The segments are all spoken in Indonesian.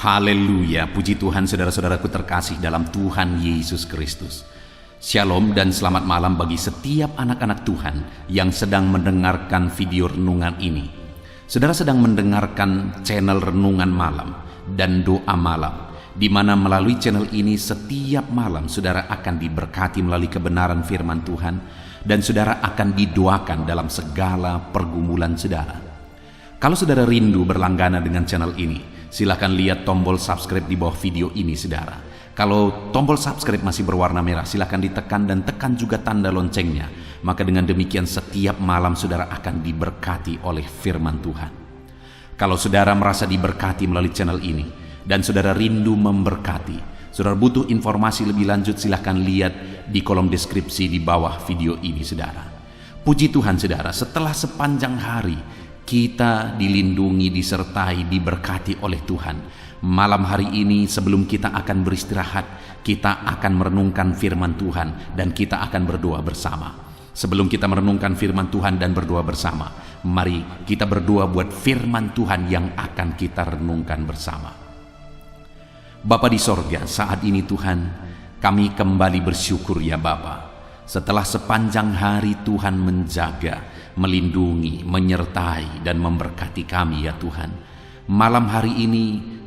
Haleluya, puji Tuhan saudara-saudaraku terkasih dalam Tuhan Yesus Kristus. Shalom dan selamat malam bagi setiap anak-anak Tuhan yang sedang mendengarkan video renungan ini. Saudara sedang mendengarkan channel Renungan Malam dan Doa Malam, di mana melalui channel ini setiap malam saudara akan diberkati melalui kebenaran firman Tuhan, dan saudara akan didoakan dalam segala pergumulan saudara. Kalau saudara rindu berlangganan dengan channel ini, silakan lihat tombol subscribe di bawah video ini saudara. Kalau tombol subscribe masih berwarna merah, silakan ditekan dan tekan juga tanda loncengnya. Maka dengan demikian setiap malam saudara akan diberkati oleh firman Tuhan. Kalau saudara merasa diberkati melalui channel ini dan saudara rindu memberkati, saudara butuh informasi lebih lanjut, silakan lihat di kolom deskripsi di bawah video ini saudara. Puji Tuhan saudara, setelah sepanjang hari kita dilindungi, disertai, diberkati oleh Tuhan. Malam hari ini sebelum kita akan beristirahat, kita akan merenungkan firman Tuhan dan kita akan berdoa bersama. Sebelum kita merenungkan firman Tuhan dan berdoa bersama, mari kita berdoa buat firman Tuhan yang akan kita renungkan bersama. Bapa di sorga, saat ini Tuhan, kami kembali bersyukur ya Bapa. Setelah sepanjang hari Tuhan menjaga, melindungi, menyertai, dan memberkati kami ya Tuhan. Malam hari ini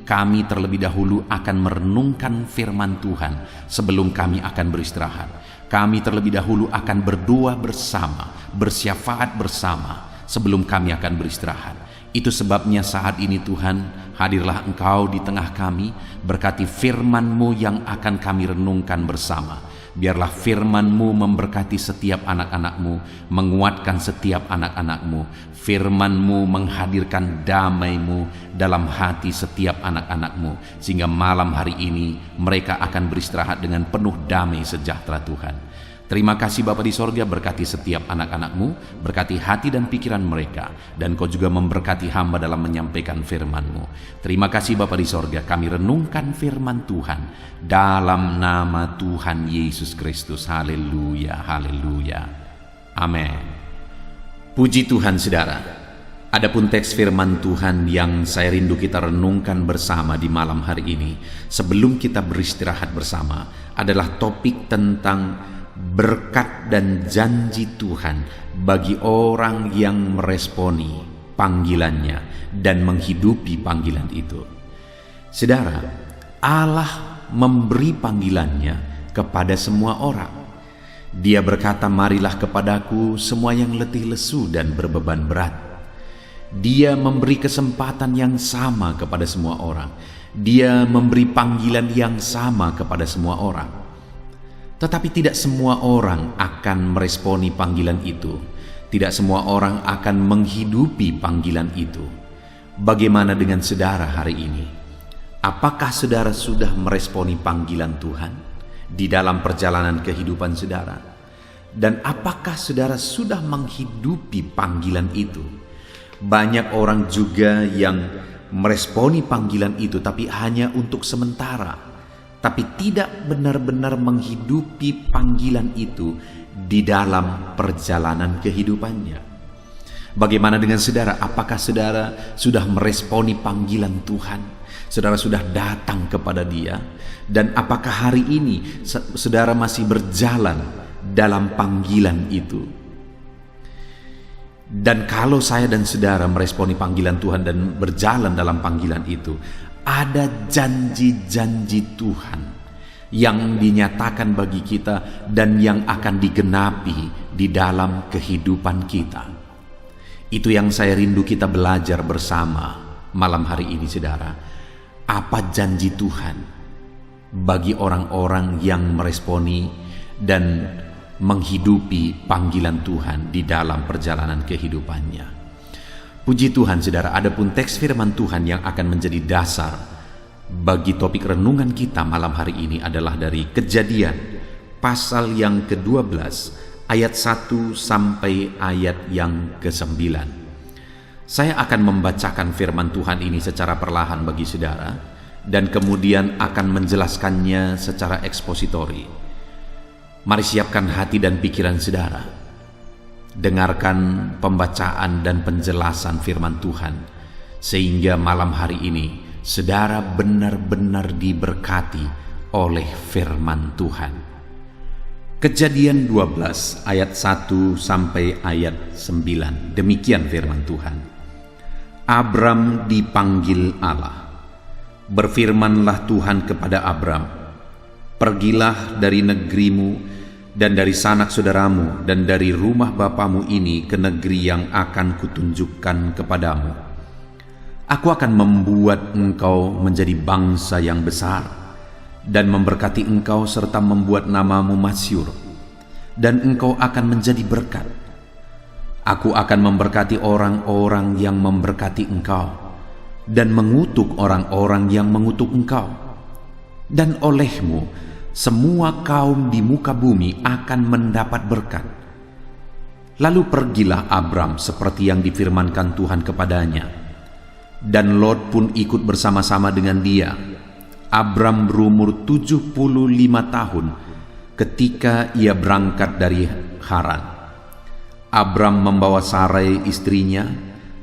kami terlebih dahulu akan merenungkan firman Tuhan sebelum kami akan beristirahat. Kami terlebih dahulu akan berdoa bersama, bersyafaat bersama sebelum kami akan beristirahat. Itu sebabnya saat ini Tuhan, hadirlah Engkau di tengah kami, berkati firman-Mu yang akan kami renungkan bersama. Biarlah firman-Mu memberkati setiap anak-anak-Mu, menguatkan setiap anak-anak-Mu. Firman-Mu menghadirkan damai-Mu dalam hati setiap anak-anak-Mu, sehingga malam hari ini mereka akan beristirahat dengan penuh damai sejahtera Tuhan. Terima kasih Bapa di sorga, berkati setiap anak-anak-Mu, berkati hati dan pikiran mereka, dan Kau juga memberkati hamba dalam menyampaikan firman-Mu. Terima kasih Bapa di sorga, kami renungkan firman Tuhan dalam nama Tuhan Yesus Kristus. Haleluya, haleluya, amin. Puji Tuhan saudara. Adapun teks firman Tuhan yang saya rindu kita renungkan bersama di malam hari ini, sebelum kita beristirahat bersama, adalah topik tentang berkat dan janji Tuhan bagi orang yang meresponi panggilannya dan menghidupi panggilan itu. Saudara, Allah memberi panggilannya kepada semua orang. Dia berkata, marilah kepadaku semua yang letih lesu dan berbeban berat. Dia memberi kesempatan yang sama kepada semua orang. Dia memberi panggilan yang sama kepada semua orang. Tetapi tidak semua orang akan meresponi panggilan itu. Tidak semua orang akan menghidupi panggilan itu. Bagaimana dengan saudara hari ini? Apakah saudara sudah meresponi panggilan Tuhan di dalam perjalanan kehidupan saudara? Dan apakah saudara sudah menghidupi panggilan itu? Banyak orang juga yang meresponi panggilan itu, tapi hanya untuk sementara, tapi tidak benar-benar menghidupi panggilan itu di dalam perjalanan kehidupannya. Bagaimana dengan saudara? Apakah saudara sudah meresponi panggilan Tuhan? Saudara sudah datang kepada Dia? Dan apakah hari ini saudara masih berjalan dalam panggilan itu? Dan kalau saya dan saudara meresponi panggilan Tuhan dan berjalan dalam panggilan itu, ada janji-janji Tuhan yang dinyatakan bagi kita dan yang akan digenapi di dalam kehidupan kita. Itu yang saya rindu kita belajar bersama malam hari ini saudara. Apa janji Tuhan bagi orang-orang yang meresponi dan menghidupi panggilan Tuhan di dalam perjalanan kehidupannya. Puji Tuhan saudara, adapun teks firman Tuhan yang akan menjadi dasar bagi topik renungan kita malam hari ini adalah dari Kejadian pasal yang ke-12 ayat 1 sampai ayat yang ke-9. Saya akan membacakan firman Tuhan ini secara perlahan bagi saudara dan kemudian akan menjelaskannya secara ekspositori. Mari siapkan hati dan pikiran saudara. Dengarkan pembacaan dan penjelasan firman Tuhan, sehingga malam hari ini saudara benar-benar diberkati oleh firman Tuhan. Kejadian 12 ayat 1 sampai ayat 9. Demikian firman Tuhan. Abram dipanggil Allah. Berfirmanlah Tuhan kepada Abram, "Pergilah dari negerimu dan dari sanak saudaramu dan dari rumah bapamu ini ke negeri yang akan kutunjukkan kepadamu. Aku akan membuat engkau menjadi bangsa yang besar dan memberkati engkau serta membuat namamu masyhur, dan engkau akan menjadi berkat. Aku akan memberkati orang-orang yang memberkati engkau dan mengutuk orang-orang yang mengutuk engkau. Dan olehmu semua kaum di muka bumi akan mendapat berkat." Lalu pergilah Abram seperti yang difirmankan Tuhan kepadanya, dan Lot pun ikut bersama-sama dengan dia. Abram berumur 75 tahun ketika ia berangkat dari Haran. Abram membawa Sarai istrinya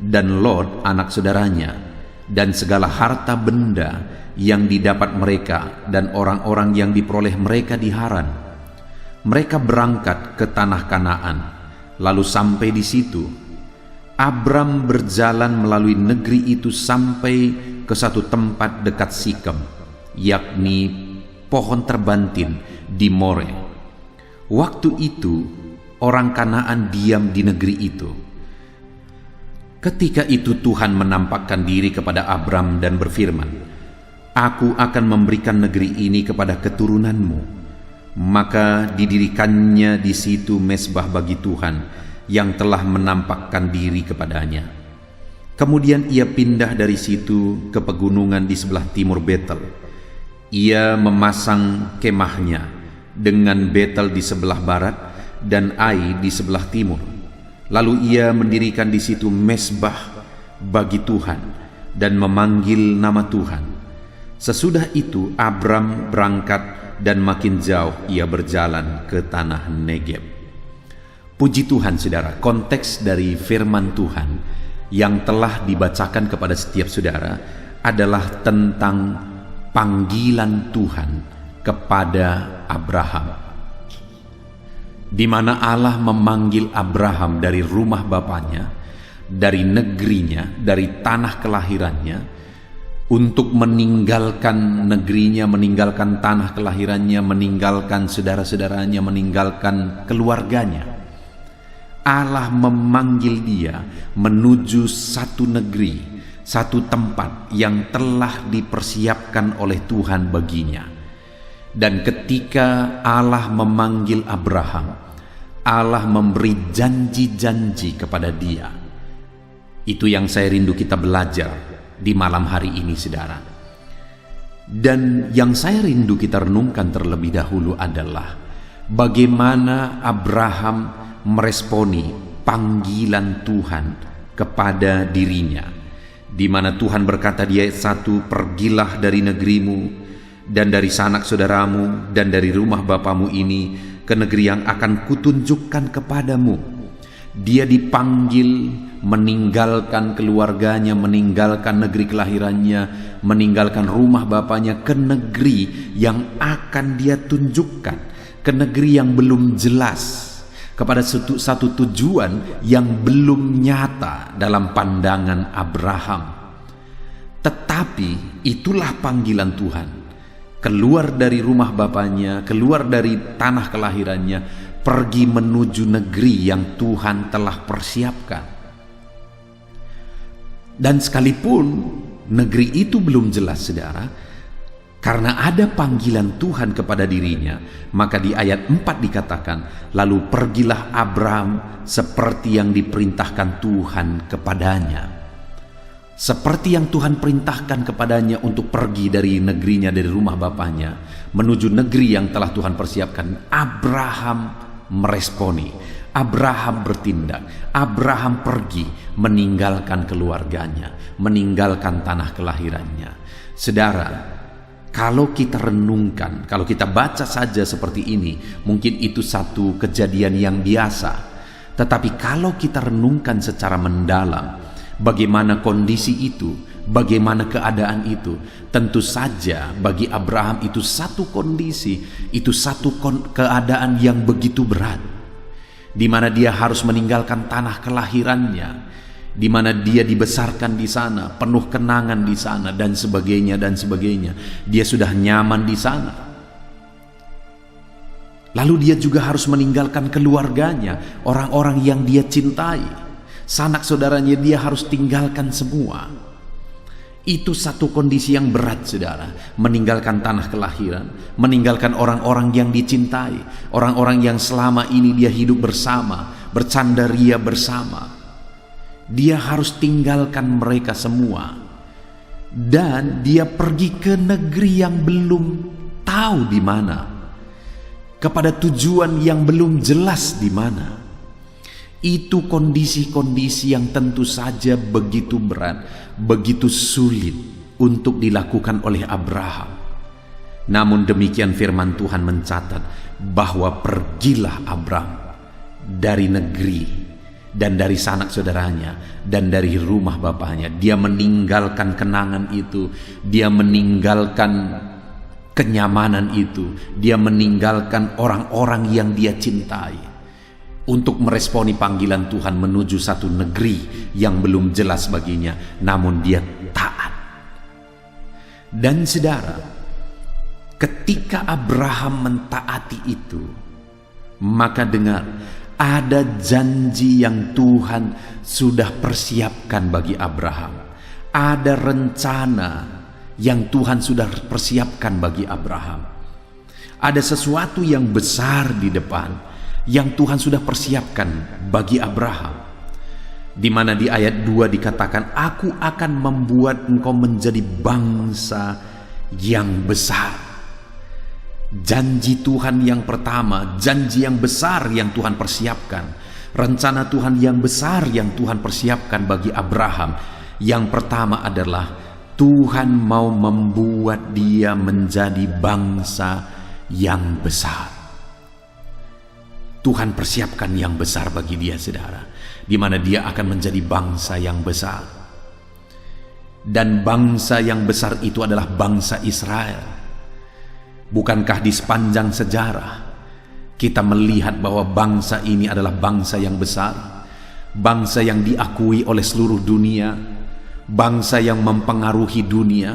dan Lot anak saudaranya dan segala harta benda yang didapat mereka dan orang-orang yang diperoleh mereka di Haran. Mereka berangkat ke tanah Kanaan. Lalu sampai di situ, Abram berjalan melalui negeri itu sampai ke satu tempat dekat Sikem, yakni pohon terbantin di More. Waktu itu orang Kanaan diam di negeri itu. Ketika itu Tuhan menampakkan diri kepada Abram dan berfirman, "Aku akan memberikan negeri ini kepada keturunanmu." Maka didirikannya di situ mezbah bagi Tuhan yang telah menampakkan diri kepadanya. Kemudian ia pindah dari situ ke pegunungan di sebelah timur Betel. Ia memasang kemahnya dengan Betel di sebelah barat dan Ai di sebelah timur. Lalu ia mendirikan di situ mezbah bagi Tuhan dan memanggil nama Tuhan. Sesudah itu Abram berangkat dan makin jauh ia berjalan ke tanah Negeb. Puji Tuhan saudara, konteks dari firman Tuhan yang telah dibacakan kepada setiap saudara adalah tentang panggilan Tuhan kepada Abraham, di mana Allah memanggil Abraham dari rumah bapanya, dari negerinya, dari tanah kelahirannya, untuk meninggalkan negerinya, meninggalkan tanah kelahirannya, meninggalkan saudara-saudaranya, meninggalkan keluarganya. Allah memanggil dia menuju satu negeri, satu tempat yang telah dipersiapkan oleh Tuhan baginya. Dan ketika Allah memanggil Abraham, Allah memberi janji-janji kepada dia. Itu yang saya rindu kita belajar di malam hari ini saudara. Dan yang saya rindu kita renungkan terlebih dahulu adalah bagaimana Abraham meresponi panggilan Tuhan kepada dirinya, di mana Tuhan berkata di ayat 1, "Pergilah dari negerimu dan dari sanak saudaramu dan dari rumah bapamu ini ke negeri yang akan kutunjukkan kepadamu." Dia dipanggil meninggalkan keluarganya, meninggalkan negeri kelahirannya, meninggalkan rumah bapaknya ke negeri yang akan dia tunjukkan, ke negeri yang belum jelas, kepada satu tujuan yang belum nyata dalam pandangan Abraham. Tetapi itulah panggilan Tuhan. Keluar dari rumah bapaknya, keluar dari tanah kelahirannya, pergi menuju negeri yang Tuhan telah persiapkan. Dan sekalipun negeri itu belum jelas saudara, karena ada panggilan Tuhan kepada dirinya, maka di ayat 4 dikatakan, "Lalu pergilah Abram seperti yang diperintahkan Tuhan kepadanya." Seperti yang Tuhan perintahkan kepadanya untuk pergi dari negerinya, dari rumah bapaknya, menuju negeri yang telah Tuhan persiapkan, Abraham meresponi, Abraham bertindak, Abraham pergi meninggalkan keluarganya, meninggalkan tanah kelahirannya. Saudara, kalau kita renungkan, kalau kita baca saja seperti ini, mungkin itu satu kejadian yang biasa. Tetapi kalau kita renungkan secara mendalam, bagaimana kondisi itu, Bagaimana keadaan itu? Tentu saja bagi Abraham itu satu kondisi, itu satu keadaan yang begitu berat, di mana dia harus meninggalkan tanah kelahirannya, di mana dia dibesarkan di sana, penuh kenangan di sana, dan sebagainya dan sebagainya. Dia sudah nyaman di sana. Lalu dia juga harus meninggalkan keluarganya, orang-orang yang dia cintai, sanak saudaranya dia harus tinggalkan semua. Itu satu kondisi yang berat, saudara. Meninggalkan tanah kelahiran, meninggalkan orang-orang yang dicintai, orang-orang yang selama ini dia hidup bersama, bercandaria bersama. Dia harus tinggalkan mereka semua. Dan dia pergi ke negeri yang belum tahu di mana, kepada tujuan yang belum jelas di mana. Itu kondisi-kondisi yang tentu saja begitu berat, begitu sulit untuk dilakukan oleh Abraham. Namun demikian firman Tuhan mencatat bahwa pergilah Abraham dari negeri dan dari sanak saudaranya dan dari rumah bapaknya. Dia meninggalkan kenangan itu, dia meninggalkan kenyamanan itu, dia meninggalkan orang-orang yang dia cintai untuk meresponi panggilan Tuhan menuju satu negeri yang belum jelas baginya, namun dia taat. Dan saudara, ketika Abraham mentaati itu, maka dengar, ada janji yang Tuhan sudah persiapkan bagi Abraham. Ada rencana yang Tuhan sudah persiapkan bagi Abraham. Ada sesuatu yang besar di depan yang Tuhan sudah persiapkan bagi Abraham, di mana di ayat 2 dikatakan, aku akan membuat engkau menjadi bangsa yang besar. Janji Tuhan yang pertama, janji yang besar yang Tuhan persiapkan, rencana Tuhan yang besar yang Tuhan persiapkan bagi Abraham. Yang pertama adalah Tuhan mau membuat dia menjadi bangsa yang besar. Tuhan persiapkan yang besar bagi dia, saudara, di mana dia akan menjadi bangsa yang besar. Dan bangsa yang besar itu adalah bangsa Israel. Bukankah di sepanjang sejarah kita melihat bahwa bangsa ini adalah bangsa yang besar, bangsa yang diakui oleh seluruh dunia, bangsa yang mempengaruhi dunia.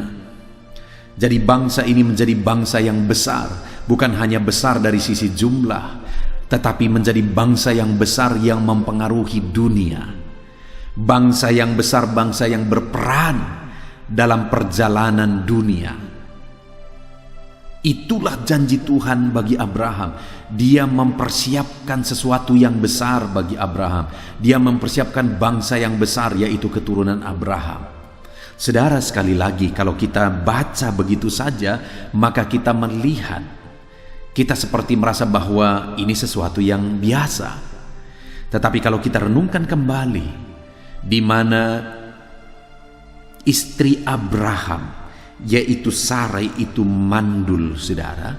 Jadi bangsa ini menjadi bangsa yang besar, bukan hanya besar dari sisi jumlah, tetapi menjadi bangsa yang besar yang mempengaruhi dunia. Bangsa yang besar, bangsa yang berperan dalam perjalanan dunia. Itulah janji Tuhan bagi Abraham. Dia mempersiapkan sesuatu yang besar bagi Abraham. Dia mempersiapkan bangsa yang besar, yaitu keturunan Abraham. Saudara, sekali lagi, kalau kita baca begitu saja, maka kita melihat, kita seperti merasa bahwa ini sesuatu yang biasa. Tetapi kalau kita renungkan kembali, di mana istri Abraham, yaitu Sarai, itu mandul, saudara,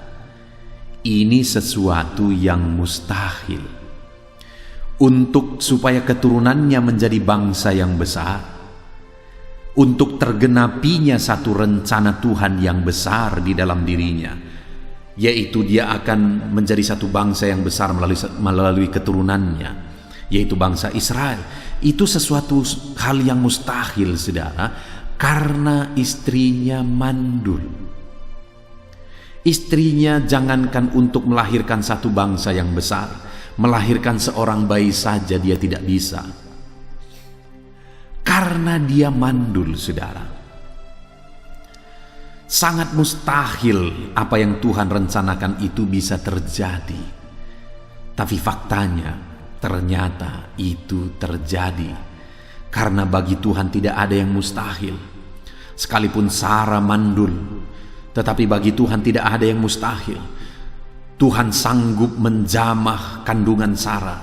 ini sesuatu yang mustahil. Untuk supaya keturunannya menjadi bangsa yang besar, untuk tergenapinya satu rencana Tuhan yang besar di dalam dirinya, yaitu dia akan menjadi satu bangsa yang besar melalui keturunannya, yaitu bangsa Israel. Itu sesuatu hal yang mustahil, saudara, karena istrinya mandul. Istrinya jangankan untuk melahirkan satu bangsa yang besar, melahirkan seorang bayi saja dia tidak bisa, karena dia mandul, saudara. Sangat mustahil apa yang Tuhan rencanakan itu bisa terjadi. Tapi faktanya ternyata itu terjadi. Karena bagi Tuhan tidak ada yang mustahil. Sekalipun Sarah mandul, tetapi bagi Tuhan tidak ada yang mustahil. Tuhan sanggup menjamah kandungan Sarah.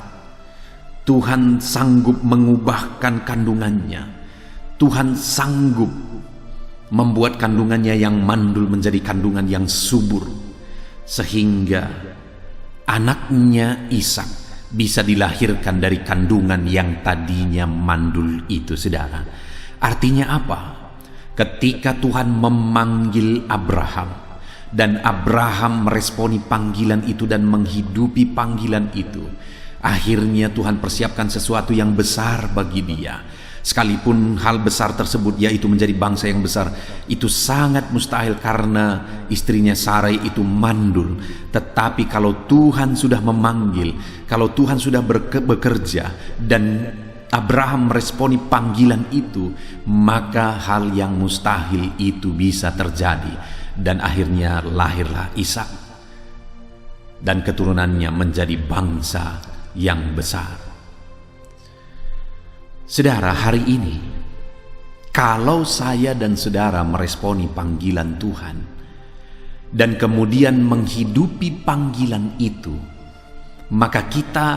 Tuhan sanggup mengubahkan kandungannya. Tuhan sanggup membuat kandungannya yang mandul menjadi kandungan yang subur, sehingga anaknya Ishak bisa dilahirkan dari kandungan yang tadinya mandul itu, saudara. Artinya apa? Ketika Tuhan memanggil Abraham, dan Abraham meresponi panggilan itu dan menghidupi panggilan itu, akhirnya Tuhan persiapkan sesuatu yang besar bagi dia. Sekalipun hal besar tersebut, yaitu menjadi bangsa yang besar, itu sangat mustahil karena istrinya Sarai itu mandul. Tetapi kalau Tuhan sudah memanggil, kalau Tuhan sudah bekerja, dan Abraham meresponi panggilan itu, maka hal yang mustahil itu bisa terjadi. Dan akhirnya lahirlah Ishak, dan keturunannya menjadi bangsa yang besar. Saudara, hari ini kalau saya dan saudara meresponi panggilan Tuhan dan kemudian menghidupi panggilan itu, maka kita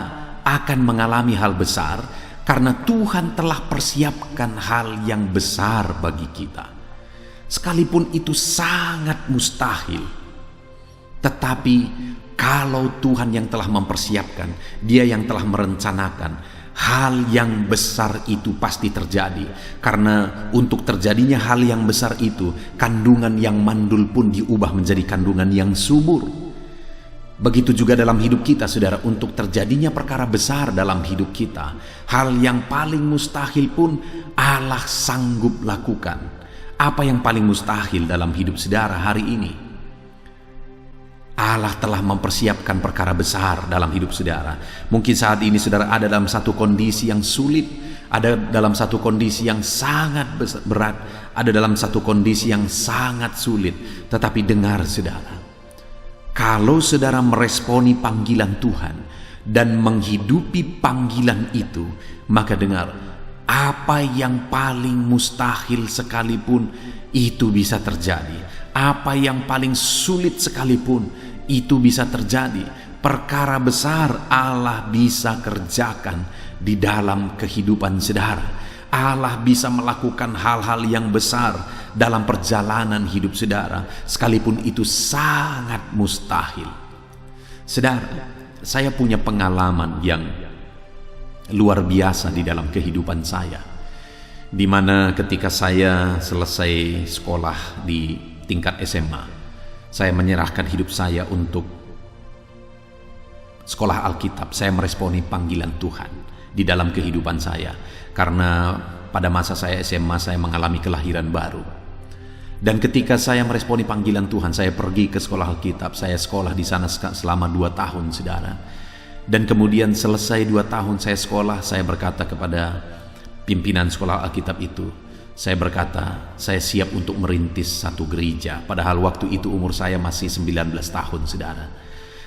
akan mengalami hal besar karena Tuhan telah persiapkan hal yang besar bagi kita. Sekalipun itu sangat mustahil, tetapi kalau Tuhan yang telah mempersiapkan, Dia yang telah merencanakan, hal yang besar itu pasti terjadi. Karena untuk terjadinya hal yang besar itu, kandungan yang mandul pun diubah menjadi kandungan yang subur. Begitu juga dalam hidup kita, saudara. Untuk terjadinya perkara besar dalam hidup kita, hal yang paling mustahil pun Allah sanggup lakukan. Apa yang paling mustahil dalam hidup saudara hari ini? Allah telah mempersiapkan perkara besar dalam hidup saudara. Mungkin saat ini saudara ada dalam satu kondisi yang sulit, ada dalam satu kondisi yang sangat berat, ada dalam satu kondisi yang sangat sulit. Tetapi dengar saudara, kalau saudara meresponi panggilan Tuhan dan menghidupi panggilan itu, maka dengar, apa yang paling mustahil sekalipun itu bisa terjadi. Apa yang paling sulit sekalipun itu bisa terjadi. Perkara besar Allah bisa kerjakan di dalam kehidupan saudara. Allah bisa melakukan hal-hal yang besar dalam perjalanan hidup saudara, sekalipun itu sangat mustahil. Saudara, saya punya pengalaman yang luar biasa di dalam kehidupan saya, di mana ketika saya selesai sekolah di tingkat SMA, saya menyerahkan hidup saya untuk sekolah Alkitab. Saya meresponi panggilan Tuhan di dalam kehidupan saya, karena pada masa saya SMA saya mengalami kelahiran baru. Dan ketika saya meresponi panggilan Tuhan, saya pergi ke sekolah Alkitab. Saya sekolah di sana selama 2 tahun, saudara. Dan kemudian selesai 2 tahun saya sekolah, saya berkata kepada pimpinan sekolah Alkitab itu, saya berkata, saya siap untuk merintis satu gereja. Padahal waktu itu umur saya masih 19 tahun, saudara.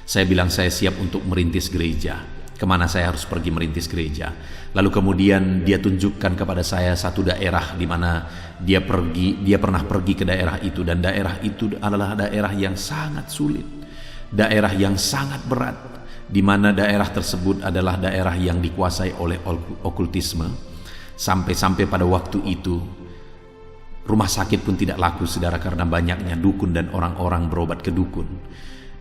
Saya bilang saya siap untuk merintis gereja. Kemana saya harus pergi merintis gereja? Lalu kemudian dia tunjukkan kepada saya satu daerah di mana dia pernah pergi ke daerah itu, dan daerah itu adalah daerah yang sangat sulit, daerah yang sangat berat, di mana daerah tersebut adalah daerah yang dikuasai oleh okultisme. Sampai-sampai pada waktu itu rumah sakit pun tidak laku, saudara, karena banyaknya dukun dan orang-orang berobat ke dukun.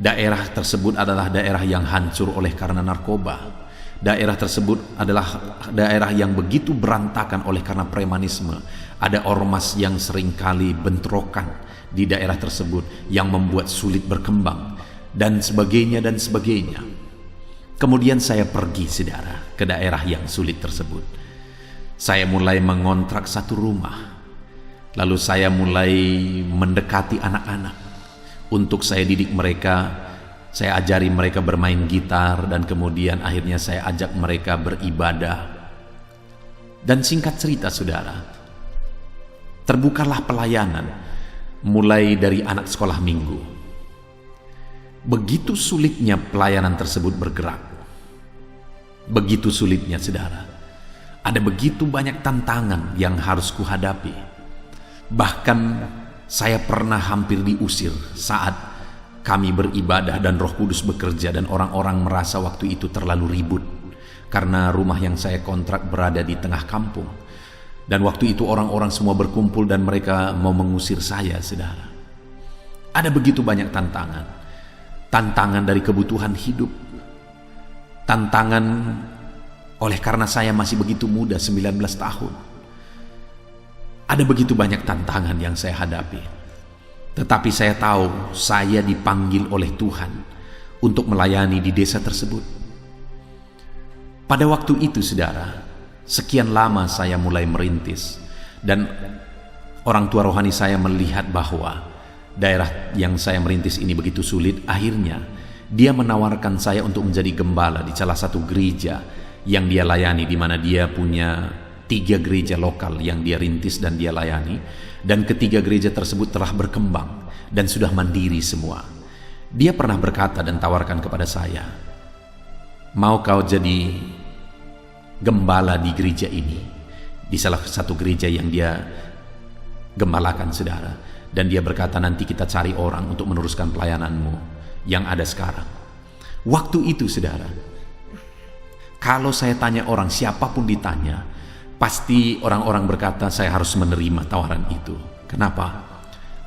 Daerah tersebut adalah daerah yang hancur oleh karena narkoba. Daerah tersebut adalah daerah yang begitu berantakan oleh karena premanisme. Ada ormas yang seringkali bentrokan di daerah tersebut yang membuat sulit berkembang, dan sebagainya dan sebagainya. Kemudian saya pergi, saudara, ke daerah yang sulit tersebut. Saya mulai mengontrak satu rumah. Lalu saya mulai mendekati anak-anak untuk saya didik mereka. Saya ajari mereka bermain gitar, dan kemudian akhirnya saya ajak mereka beribadah. Dan singkat cerita, saudara, terbukalah pelayanan mulai dari anak sekolah minggu. Begitu sulitnya pelayanan tersebut bergerak. Begitu sulitnya, saudara. Ada begitu banyak tantangan yang harus kuhadapi. Bahkan saya pernah hampir diusir saat kami beribadah dan Roh Kudus bekerja, dan orang-orang merasa waktu itu terlalu ribut karena rumah yang saya kontrak berada di tengah kampung. Dan waktu itu orang-orang semua berkumpul dan mereka mau mengusir saya, saudara. Ada begitu banyak tantangan. Tantangan dari kebutuhan hidup. Tantangan oleh karena saya masih begitu muda, 19 tahun. Ada begitu banyak tantangan yang saya hadapi. Tetapi saya tahu saya dipanggil oleh Tuhan untuk melayani di desa tersebut. Pada waktu itu, saudara, sekian lama saya mulai merintis, dan orang tua rohani saya melihat bahwa daerah yang saya merintis ini begitu sulit. Akhirnya dia menawarkan saya untuk menjadi gembala di salah satu gereja yang dia layani, di mana dia punya 3 gereja lokal yang dia rintis dan dia layani, dan ketiga gereja tersebut telah berkembang dan sudah mandiri semua. Dia pernah berkata dan tawarkan kepada saya, "Mau kau jadi gembala di gereja ini?" Di salah satu gereja yang dia gembalakan, saudara. Dan dia berkata, "Nanti kita cari orang untuk meneruskan pelayananmu yang ada sekarang." Waktu itu, saudara, kalau saya tanya orang, siapapun ditanya, pasti orang-orang berkata saya harus menerima tawaran itu. Kenapa?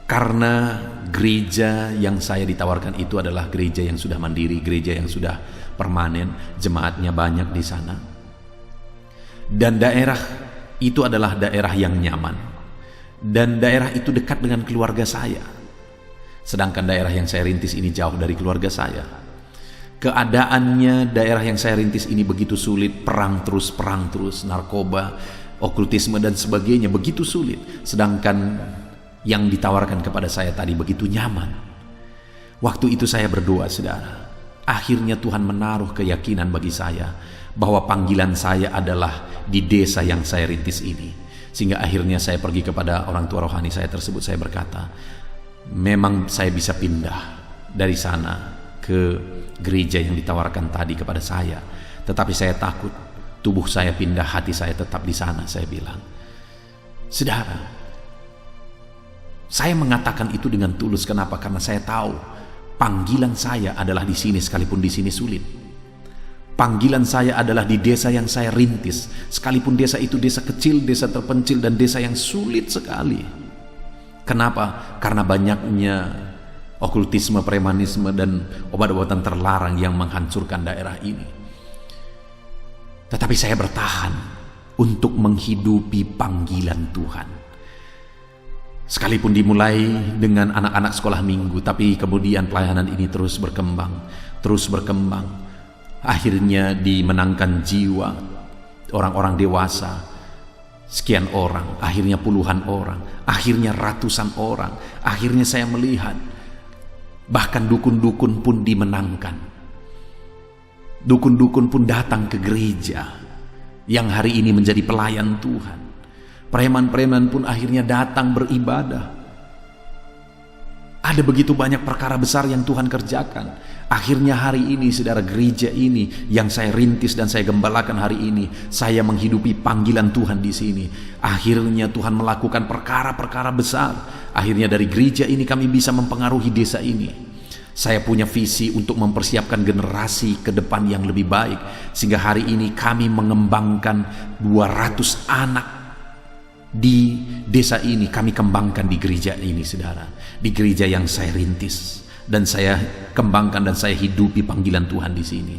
Karena gereja yang saya ditawarkan itu adalah gereja yang sudah mandiri, gereja yang sudah permanen, jemaatnya banyak di sana. Dan daerah itu adalah daerah yang nyaman. Dan daerah itu dekat dengan keluarga saya. Sedangkan daerah yang saya rintis ini jauh dari keluarga saya. Keadaannya daerah yang saya rintis ini begitu sulit, perang terus, narkoba, okultisme dan sebagainya, begitu sulit. Sedangkan yang ditawarkan kepada saya tadi begitu nyaman. Waktu itu saya berdoa, saudara. Akhirnya Tuhan menaruh keyakinan bagi saya bahwa panggilan saya adalah di desa yang saya rintis ini. Sehingga akhirnya saya pergi kepada orang tua rohani saya tersebut. Saya berkata, memang saya bisa pindah dari sana ke gereja yang ditawarkan tadi kepada saya, tetapi saya takut tubuh saya pindah, hati saya tetap di sana. Saya bilang, saudara, saya mengatakan itu dengan tulus. Kenapa? Karena saya tahu panggilan saya adalah di sini, sekalipun di sini sulit. Panggilan saya adalah di desa yang saya rintis, sekalipun desa itu desa kecil, desa terpencil, dan desa yang sulit sekali. Kenapa? Karena banyaknya okultisme, premanisme, dan obat-obatan terlarang yang menghancurkan daerah ini. Tetapi saya bertahan untuk menghidupi panggilan Tuhan. Sekalipun dimulai dengan anak-anak sekolah minggu, tapi kemudian pelayanan ini terus berkembang. Akhirnya dimenangkan jiwa orang-orang dewasa, sekian orang, akhirnya puluhan orang, akhirnya ratusan orang. Akhirnya saya melihat bahkan dukun-dukun pun dimenangkan. Dukun-dukun pun datang ke gereja yang hari ini menjadi pelayan Tuhan. Preman-preman pun akhirnya datang beribadah. Ada begitu banyak perkara besar yang Tuhan kerjakan. Akhirnya hari ini, saudara, gereja ini yang saya rintis dan saya gembalakan hari ini, saya menghidupi panggilan Tuhan di sini. Akhirnya Tuhan melakukan perkara-perkara besar. Akhirnya dari gereja ini kami bisa mempengaruhi desa ini. Saya punya visi untuk mempersiapkan generasi ke depan yang lebih baik, sehingga hari ini kami mengembangkan 200 anak di desa ini. Kami kembangkan di gereja ini, saudara, di gereja yang saya rintis dan saya kembangkan dan saya hidupi panggilan Tuhan di sini.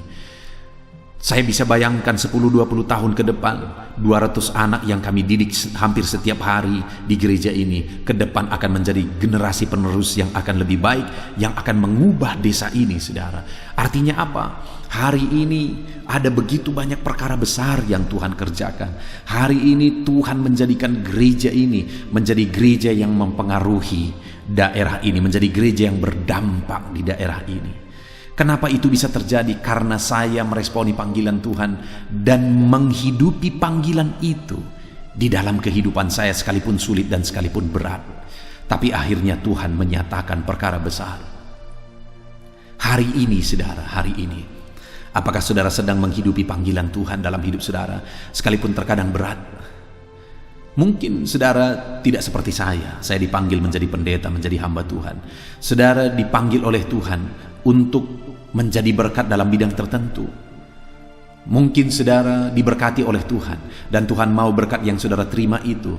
Saya bisa bayangkan 10-20 tahun ke depan, 200 anak yang kami didik hampir setiap hari di gereja ini ke depan akan menjadi generasi penerus yang akan lebih baik, yang akan mengubah desa ini, saudara. Artinya apa? Hari ini ada begitu banyak perkara besar yang Tuhan kerjakan. Hari ini Tuhan menjadikan gereja ini menjadi gereja yang mempengaruhi daerah ini, menjadi gereja yang berdampak di daerah ini. Kenapa itu bisa terjadi? Karena saya meresponi panggilan Tuhan dan menghidupi panggilan itu di dalam kehidupan saya, sekalipun sulit dan sekalipun berat. Tapi akhirnya Tuhan menyatakan perkara besar. Hari ini, saudara, hari ini, apakah saudara sedang menghidupi panggilan Tuhan dalam hidup saudara, sekalipun terkadang berat? Mungkin saudara tidak seperti saya dipanggil menjadi pendeta, menjadi hamba Tuhan. Saudara dipanggil oleh Tuhan untuk menjadi berkat dalam bidang tertentu. Mungkin saudara diberkati oleh Tuhan dan Tuhan mau berkat yang saudara terima itu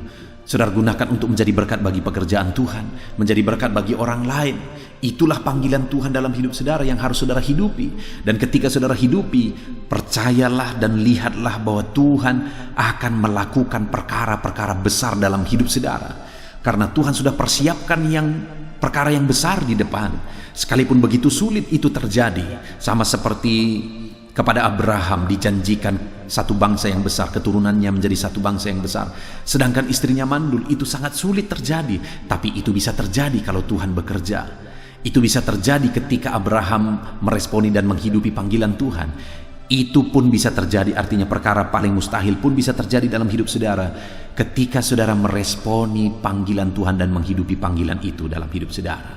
Saudara gunakan untuk menjadi berkat bagi pekerjaan Tuhan, menjadi berkat bagi orang lain. Itulah panggilan Tuhan dalam hidup saudara yang harus saudara hidupi. Dan ketika saudara hidupi, percayalah dan lihatlah bahwa Tuhan akan melakukan perkara-perkara besar dalam hidup saudara. Karena Tuhan sudah persiapkan perkara yang besar di depan. Sekalipun begitu sulit itu terjadi, sama seperti kepada Abraham dijanjikan satu bangsa yang besar, keturunannya menjadi satu bangsa yang besar. Sedangkan istrinya mandul, itu sangat sulit terjadi. Tapi itu bisa terjadi kalau Tuhan bekerja. Itu bisa terjadi ketika Abraham meresponi dan menghidupi panggilan Tuhan. Itu pun bisa terjadi, artinya perkara paling mustahil pun bisa terjadi dalam hidup saudara ketika saudara meresponi panggilan Tuhan dan menghidupi panggilan itu dalam hidup saudara.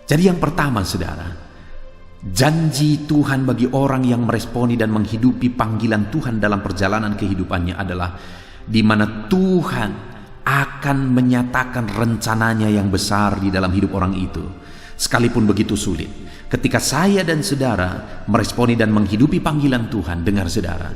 Jadi yang pertama saudara, janji Tuhan bagi orang yang meresponi dan menghidupi panggilan Tuhan dalam perjalanan kehidupannya adalah di mana Tuhan akan menyatakan rencananya yang besar di dalam hidup orang itu. Sekalipun begitu sulit, ketika saya dan saudara meresponi dan menghidupi panggilan Tuhan, dengar saudara,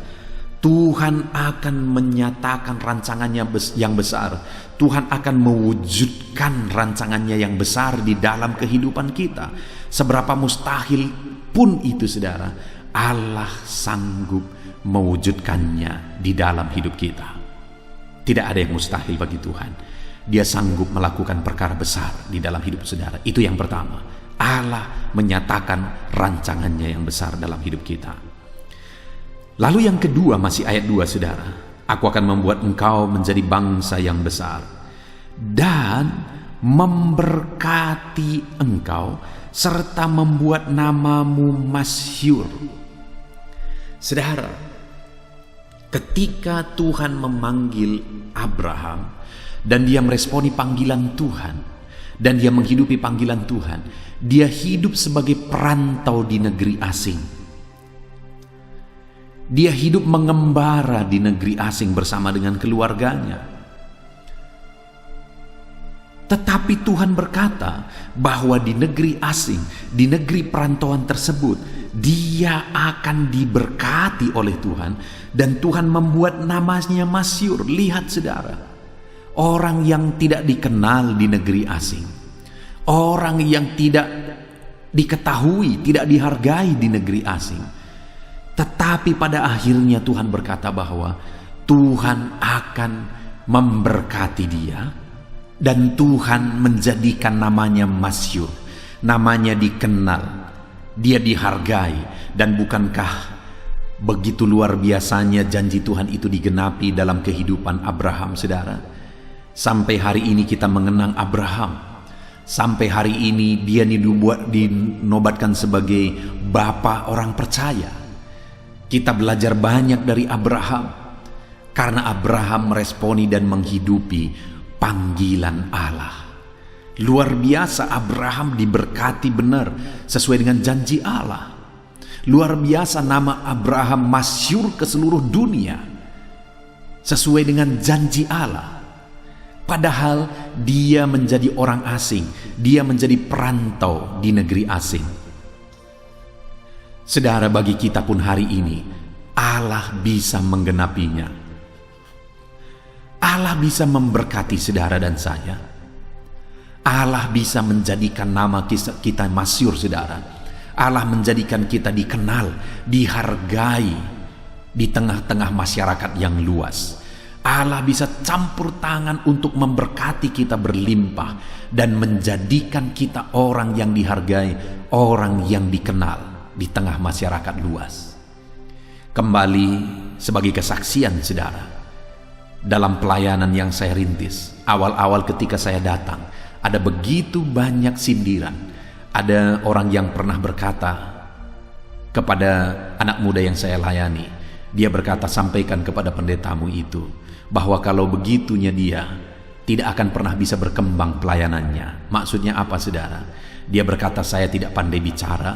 Tuhan akan menyatakan rancangannya yang besar. Tuhan akan mewujudkan rancangannya yang besar di dalam kehidupan kita. Seberapa mustahil pun itu saudara, Allah sanggup mewujudkannya di dalam hidup kita. Tidak ada yang mustahil bagi Tuhan. Dia sanggup melakukan perkara besar di dalam hidup saudara. Itu yang pertama. Allah menyatakan rancangannya yang besar dalam hidup kita. Lalu yang kedua, masih ayat 2 saudara. Aku akan membuat engkau menjadi bangsa yang besar dan memberkati engkau serta membuat namamu masyhur. Saudara, ketika Tuhan memanggil Abraham dan dia meresponi panggilan Tuhan dan dia menghidupi panggilan Tuhan, dia hidup sebagai perantau di negeri asing. Dia hidup mengembara di negeri asing bersama dengan keluarganya. Tetapi Tuhan berkata bahwa di negeri asing, di negeri perantauan tersebut, dia akan diberkati oleh Tuhan dan Tuhan membuat namanya masyhur. Lihat saudara, orang yang tidak dikenal di negeri asing, orang yang tidak diketahui, tidak dihargai di negeri asing, tetapi pada akhirnya Tuhan berkata bahwa Tuhan akan memberkati dia dan Tuhan menjadikan namanya masyhur, namanya dikenal, dia dihargai. Dan bukankah begitu luar biasanya janji Tuhan itu digenapi dalam kehidupan Abraham saudara? Sampai hari ini kita mengenang Abraham. Sampai hari ini dia dinobatkan sebagai bapa orang percaya. Kita belajar banyak dari Abraham karena Abraham meresponi dan menghidupi panggilan Allah. Luar biasa, Abraham diberkati benar sesuai dengan janji Allah. Luar biasa, nama Abraham masyhur ke seluruh dunia sesuai dengan janji Allah. Padahal dia menjadi orang asing, dia menjadi perantau di negeri asing. Saudara, bagi kita pun hari ini Allah bisa menggenapinya. Allah bisa memberkati saudara dan saya. Allah bisa menjadikan nama kita masyhur saudara. Allah menjadikan kita dikenal, dihargai di tengah-tengah masyarakat yang luas. Allah bisa campur tangan untuk memberkati kita berlimpah dan menjadikan kita orang yang dihargai, orang yang dikenal di tengah masyarakat luas. Kembali sebagai kesaksian saudara, dalam pelayanan yang saya rintis, awal-awal ketika saya datang, ada begitu banyak sindiran. Ada orang yang pernah berkata kepada anak muda yang saya layani, dia berkata, sampaikan kepada pendetamu itu bahwa kalau begitunya dia tidak akan pernah bisa berkembang pelayanannya. Maksudnya apa saudara? Dia berkata, saya tidak pandai bicara,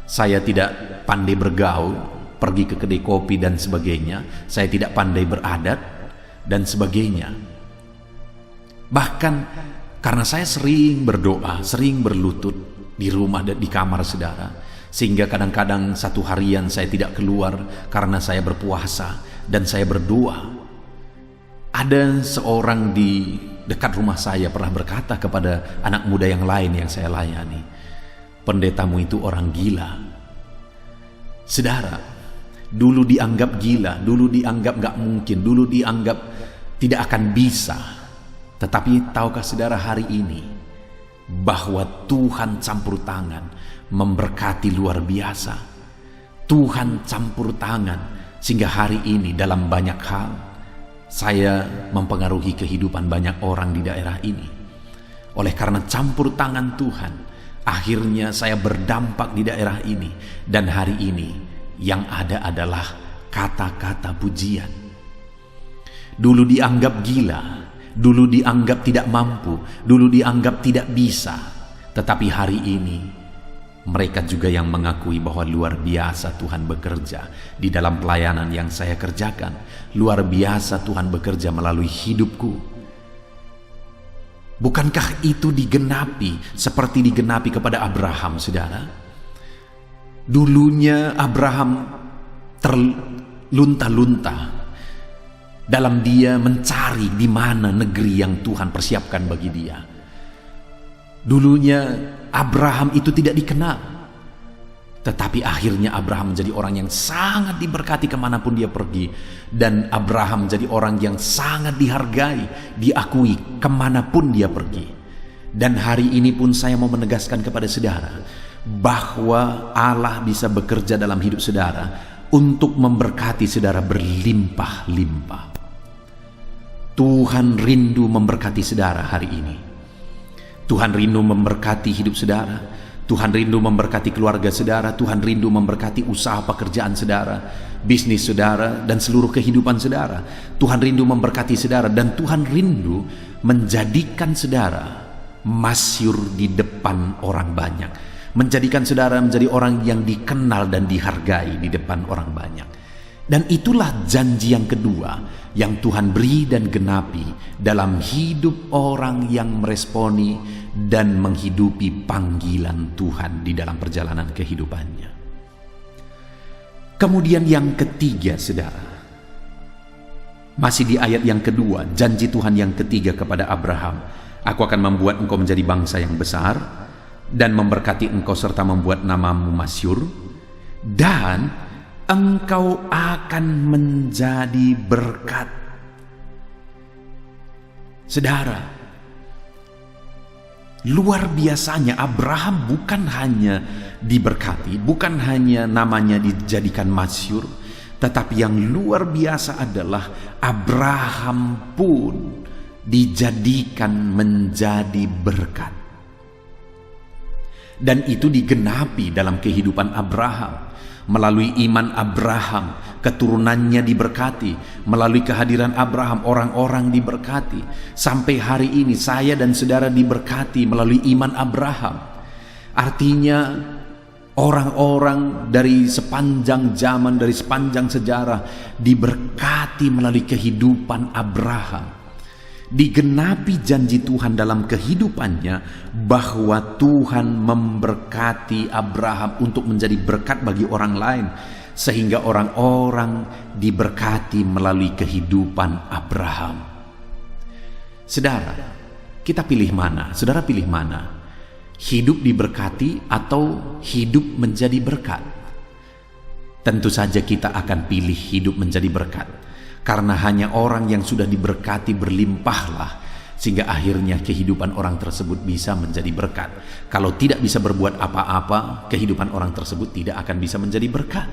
saya tidak pandai bergaul, pergi ke kedai kopi dan sebagainya, saya tidak pandai beradat dan sebagainya. Bahkan karena saya sering berdoa, sering berlutut di rumah dan di kamar saudara, sehingga kadang-kadang satu harian saya tidak keluar karena saya berpuasa dan saya berdoa. Ada seorang di dekat rumah saya pernah berkata kepada anak muda yang lain yang saya layani, "Pendetamu itu orang gila." Saudara, dulu dianggap gila, dulu dianggap gak mungkin, dulu dianggap tidak akan bisa. Tetapi tahukah saudara hari ini bahwa Tuhan campur tangan memberkati luar biasa. Tuhan campur tangan sehingga hari ini dalam banyak hal saya mempengaruhi kehidupan banyak orang di daerah ini. Oleh karena campur tangan Tuhan, akhirnya saya berdampak di daerah ini. Dan hari ini yang ada adalah kata-kata pujian. Dulu dianggap gila, dulu dianggap tidak mampu, dulu dianggap tidak bisa. Tetapi hari ini mereka juga yang mengakui bahwa luar biasa Tuhan bekerja di dalam pelayanan yang saya kerjakan. Luar biasa Tuhan bekerja melalui hidupku. Bukankah itu digenapi seperti digenapi kepada Abraham, saudara? Dulunya Abraham terlunta-lunta dalam dia mencari di mana negeri yang Tuhan persiapkan bagi dia. Dulunya Abraham itu tidak dikenal, tetapi akhirnya Abraham menjadi orang yang sangat diberkati kemanapun dia pergi. Dan Abraham menjadi orang yang sangat dihargai, diakui kemanapun dia pergi. Dan hari ini pun saya mau menegaskan kepada saudara bahwa Allah bisa bekerja dalam hidup saudara untuk memberkati saudara berlimpah-limpah. Tuhan rindu memberkati saudara hari ini. Tuhan rindu memberkati hidup saudara. Tuhan rindu memberkati keluarga saudara. Tuhan rindu memberkati usaha pekerjaan saudara, bisnis saudara, dan seluruh kehidupan saudara. Tuhan rindu memberkati saudara, dan Tuhan rindu menjadikan saudara masyhur di depan orang banyak. Menjadikan saudara menjadi orang yang dikenal dan dihargai di depan orang banyak. Dan itulah janji yang kedua yang Tuhan beri dan genapi dalam hidup orang yang meresponi dan menghidupi panggilan Tuhan di dalam perjalanan kehidupannya. Kemudian yang ketiga, saudara, masih di ayat yang kedua, janji Tuhan yang ketiga kepada Abraham, "Aku akan membuat engkau menjadi bangsa yang besar dan memberkati engkau serta membuat namamu masyhur, dan engkau akan menjadi berkat." Saudara, luar biasanya Abraham bukan hanya diberkati, bukan hanya namanya dijadikan masyhur, tetapi yang luar biasa adalah Abraham pun dijadikan menjadi berkat. Dan itu digenapi dalam kehidupan Abraham. Melalui iman Abraham, keturunannya diberkati. Melalui kehadiran Abraham, orang-orang diberkati. Sampai hari ini saya dan saudara diberkati melalui iman Abraham. Artinya orang-orang dari sepanjang zaman, dari sepanjang sejarah diberkati melalui kehidupan Abraham. Digenapi janji Tuhan dalam kehidupannya bahwa Tuhan memberkati Abraham untuk menjadi berkat bagi orang lain, sehingga orang-orang diberkati melalui kehidupan Abraham. Saudara, kita pilih mana? Saudara pilih mana? Hidup diberkati atau hidup menjadi berkat? Tentu saja kita akan pilih hidup menjadi berkat. Karena hanya orang yang sudah diberkati berlimpahlah, sehingga akhirnya kehidupan orang tersebut bisa menjadi berkat. Kalau tidak bisa berbuat apa-apa, kehidupan orang tersebut tidak akan bisa menjadi berkat.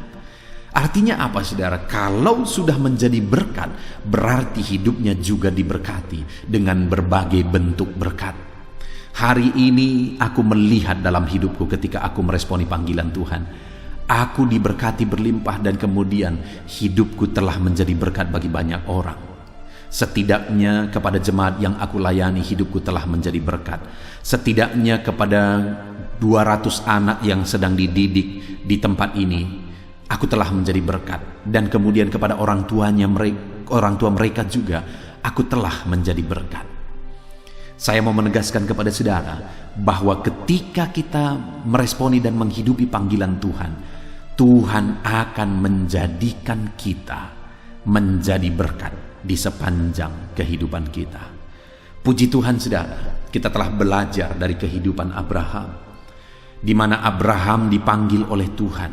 Artinya apa, saudara? Kalau sudah menjadi berkat, berarti hidupnya juga diberkati dengan berbagai bentuk berkat. Hari ini aku melihat dalam hidupku ketika aku meresponi panggilan Tuhan, aku diberkati berlimpah, dan kemudian hidupku telah menjadi berkat bagi banyak orang. Setidaknya kepada jemaat yang aku layani, hidupku telah menjadi berkat. Setidaknya kepada 200 anak yang sedang dididik di tempat ini, aku telah menjadi berkat. Dan kemudian kepada orang tua mereka juga, aku telah menjadi berkat. Saya mau menegaskan kepada saudara bahwa ketika kita meresponi dan menghidupi panggilan Tuhan, Tuhan akan menjadikan kita menjadi berkat. di sepanjang kehidupan kita. Puji Tuhan saudara, kita telah belajar dari kehidupan Abraham, di mana Abraham dipanggil oleh Tuhan.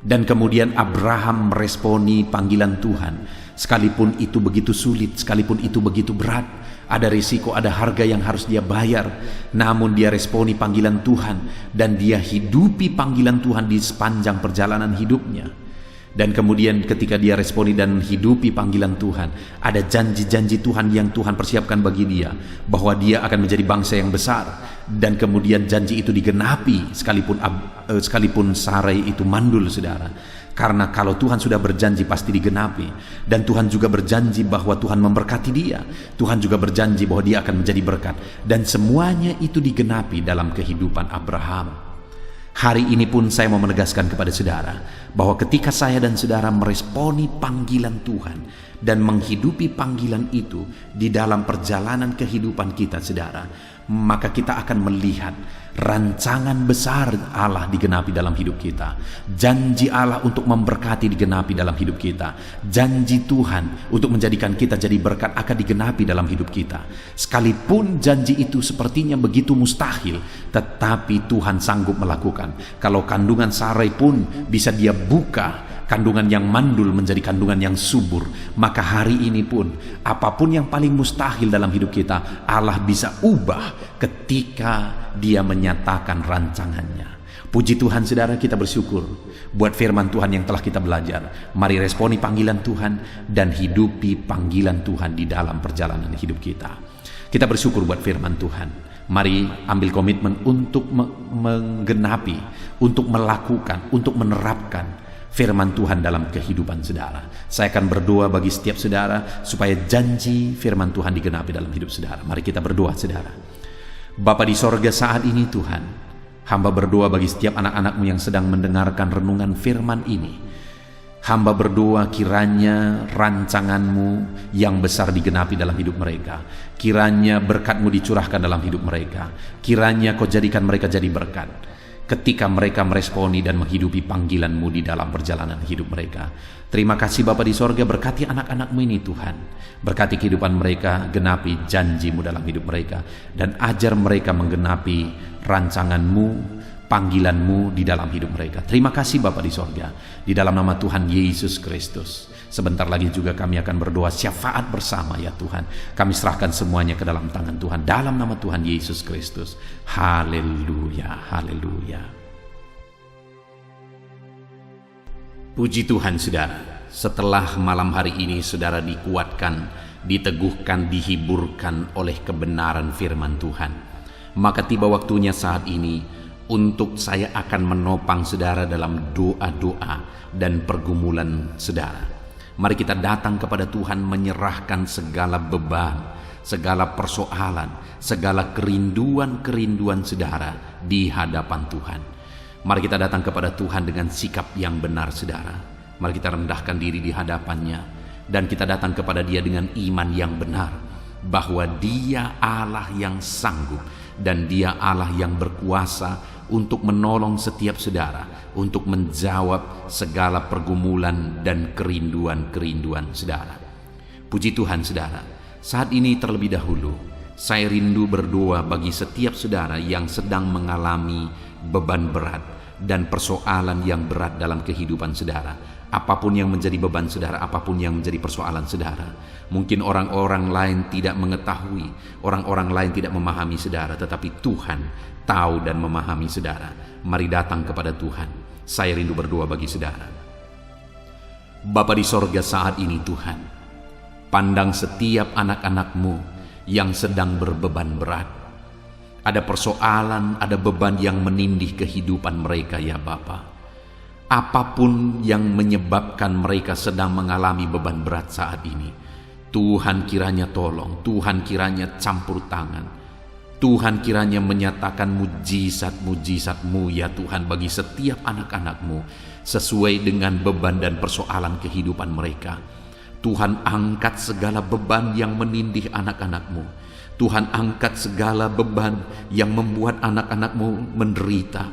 Dan kemudian Abraham meresponi panggilan Tuhan, sekalipun itu begitu sulit, sekalipun itu begitu berat, ada risiko, ada harga yang harus dia bayar, namun dia responi panggilan Tuhan, dan dia hidupi panggilan Tuhan di sepanjang perjalanan hidupnya. Dan kemudian ketika dia responi dan hidupi panggilan Tuhan, ada janji-janji Tuhan yang Tuhan persiapkan bagi dia, bahwa dia akan menjadi bangsa yang besar. Dan kemudian janji itu digenapi, sekalipun Sarai itu mandul saudara. Karena kalau Tuhan sudah berjanji pasti digenapi. Dan Tuhan juga berjanji bahwa Tuhan memberkati dia. Tuhan juga berjanji bahwa dia akan menjadi berkat. Dan semuanya itu digenapi dalam kehidupan Abraham. Hari ini pun saya mau menegaskan kepada saudara bahwa ketika saya dan saudara meresponi panggilan Tuhan dan menghidupi panggilan itu di dalam perjalanan kehidupan kita saudara, maka kita akan melihat rancangan besar Allah digenapi dalam hidup kita. Janji Allah untuk memberkati digenapi dalam hidup kita. Janji Tuhan untuk menjadikan kita jadi berkat akan digenapi dalam hidup kita. Sekalipun janji itu sepertinya begitu mustahil, tetapi Tuhan sanggup melakukan. Kalau kandungan Sarai pun bisa dia buka, kandungan yang mandul menjadi kandungan yang subur, maka hari ini pun apapun yang paling mustahil dalam hidup kita, Allah bisa ubah ketika dia menyatakan rancangannya. Puji Tuhan saudara, kita bersyukur buat firman Tuhan yang telah kita belajar. Mari responi panggilan Tuhan dan hidupi panggilan Tuhan di dalam perjalanan hidup kita. Kita bersyukur buat firman Tuhan. Mari ambil komitmen untuk menggenapi, untuk melakukan, untuk menerapkan firman Tuhan dalam kehidupan saudara. Saya akan berdoa bagi setiap saudara supaya janji firman Tuhan digenapi dalam hidup saudara. Mari kita berdoa saudara. Bapa di sorga, saat ini Tuhan, hamba berdoa bagi setiap anak-anak-Mu yang sedang mendengarkan renungan firman ini. Hamba berdoa kiranya rancangan-Mu yang besar digenapi dalam hidup mereka. Kiranya berkat-Mu dicurahkan dalam hidup mereka. Kiranya Kau jadikan mereka jadi berkat ketika mereka meresponi dan menghidupi panggilan-Mu di dalam perjalanan hidup mereka. Terima kasih Bapa di sorga, berkati anak-anak-Mu ini Tuhan. Berkati kehidupan mereka, genapi janji-Mu dalam hidup mereka, dan ajar mereka menggenapi rancangan-Mu, panggilan-Mu di dalam hidup mereka. Terima kasih Bapa di sorga, di dalam nama Tuhan Yesus Kristus. Sebentar lagi juga kami akan berdoa syafaat bersama ya Tuhan. Kami serahkan semuanya ke dalam tangan Tuhan, dalam nama Tuhan Yesus Kristus. Haleluya, haleluya. Puji Tuhan saudara, setelah malam hari ini saudara dikuatkan, diteguhkan, dihiburkan oleh kebenaran firman Tuhan, maka tiba waktunya saat ini untuk saya akan menopang saudara dalam doa-doa dan pergumulan saudara. Mari kita datang kepada Tuhan menyerahkan segala beban, segala persoalan, segala kerinduan-kerinduan saudara di hadapan Tuhan. Mari kita datang kepada Tuhan dengan sikap yang benar saudara. Mari kita rendahkan diri di hadapannya dan kita datang kepada Dia dengan iman yang benar, bahwa Dia Allah yang sanggup dan Dia Allah yang berkuasa untuk menolong setiap saudara, untuk menjawab segala pergumulan dan kerinduan-kerinduan saudara. Puji Tuhan saudara, saat ini terlebih dahulu saya rindu berdoa bagi setiap saudara yang sedang mengalami beban berat dan persoalan yang berat dalam kehidupan saudara. Apapun yang menjadi beban saudara, apapun yang menjadi persoalan saudara. Mungkin orang-orang lain tidak mengetahui, orang-orang lain tidak memahami saudara, tetapi Tuhan tahu dan memahami saudara. Mari datang kepada Tuhan. Saya rindu berdoa bagi saudara. Bapa di sorga, saat ini Tuhan, pandang setiap anak-anak-Mu yang sedang berbeban berat. Ada persoalan, ada beban yang menindih kehidupan mereka ya Bapa. Apapun yang menyebabkan mereka sedang mengalami beban berat saat ini, Tuhan kiranya tolong, Tuhan kiranya campur tangan, Tuhan kiranya menyatakan mujizat-mujizat-Mu ya Tuhan bagi setiap anak-anak-Mu sesuai dengan beban dan persoalan kehidupan mereka. Tuhan angkat segala beban yang menindih anak-anak-Mu. Tuhan angkat segala beban yang membuat anak-anak-Mu menderita.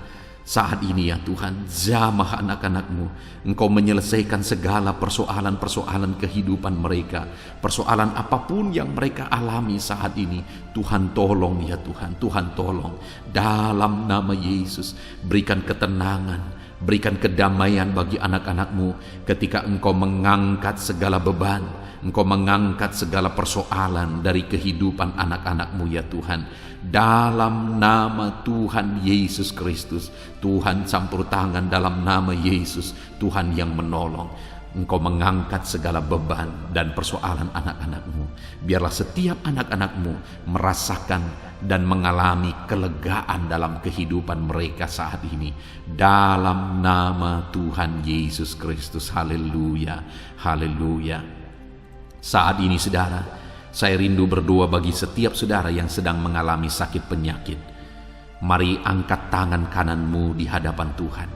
Saat ini ya Tuhan, jamah anak-anak-Mu. Engkau menyelesaikan segala persoalan-persoalan kehidupan mereka. Persoalan apapun yang mereka alami saat ini. Tuhan tolong ya Tuhan, Tuhan tolong. Dalam nama Yesus, berikan ketenangan, berikan kedamaian bagi anak-anak-Mu ketika Engkau mengangkat segala beban, Engkau mengangkat segala persoalan dari kehidupan anak-anak-Mu ya Tuhan. Dalam nama Tuhan Yesus Kristus, Tuhan campur tangan dalam nama Yesus, Tuhan yang menolong. Engkau mengangkat segala beban dan persoalan anak-anak-Mu. Biarlah setiap anak-anak-Mu merasakan dan mengalami kelegaan dalam kehidupan mereka saat ini. Dalam nama Tuhan Yesus Kristus, haleluya, haleluya. Saat ini saudara, saya rindu berdoa bagi setiap saudara yang sedang mengalami sakit penyakit. Mari angkat tangan kananmu di hadapan Tuhan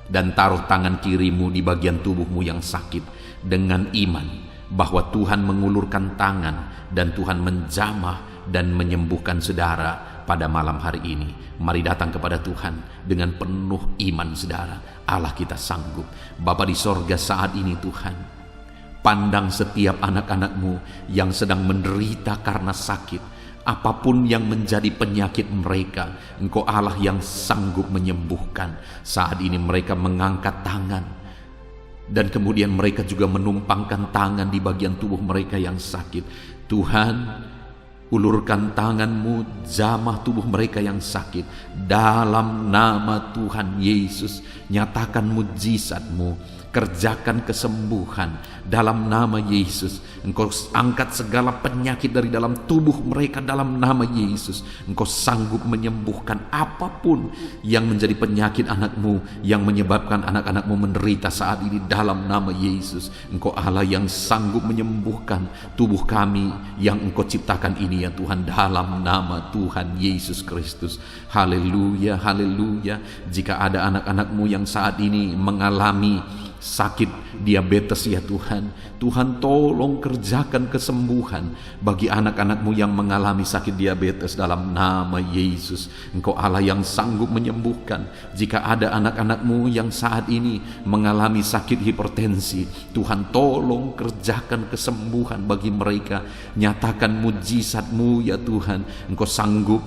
dan taruh tangan kirimu di bagian tubuhmu yang sakit dengan iman bahwa Tuhan mengulurkan tangan dan Tuhan menjamah dan menyembuhkan saudara pada malam hari ini. Mari datang kepada Tuhan dengan penuh iman saudara. Allah kita sanggup. Bapa di sorga, saat ini Tuhan, pandang setiap anak-anak-Mu yang sedang menderita karena sakit. Apapun yang menjadi penyakit mereka, Engkau Allah yang sanggup menyembuhkan. Saat ini mereka mengangkat tangan, dan kemudian mereka juga menumpangkan tangan di bagian tubuh mereka yang sakit. Tuhan, ulurkan tangan-Mu, jamah tubuh mereka yang sakit. Dalam nama Tuhan Yesus, nyatakan mujizat-Mu, kerjakan kesembuhan dalam nama Yesus. Engkau angkat segala penyakit dari dalam tubuh mereka dalam nama Yesus. Engkau sanggup menyembuhkan apapun yang menjadi penyakit anak-Mu, yang menyebabkan anak-anak-Mu menderita saat ini dalam nama Yesus. Engkau Allah yang sanggup menyembuhkan tubuh kami yang Engkau ciptakan ini ya Tuhan, dalam nama Tuhan Yesus Kristus. Haleluya, haleluya. Jika ada anak-anak-Mu yang saat ini mengalami sakit diabetes ya Tuhan, Tuhan tolong kerjakan kesembuhan bagi anak-anak-Mu yang mengalami sakit diabetes dalam nama Yesus. Engkau Allah yang sanggup menyembuhkan. Jika ada anak-anak-Mu yang saat ini mengalami sakit hipertensi, Tuhan tolong kerjakan kesembuhan bagi mereka. Nyatakan mujizat-Mu ya Tuhan. Engkau sanggup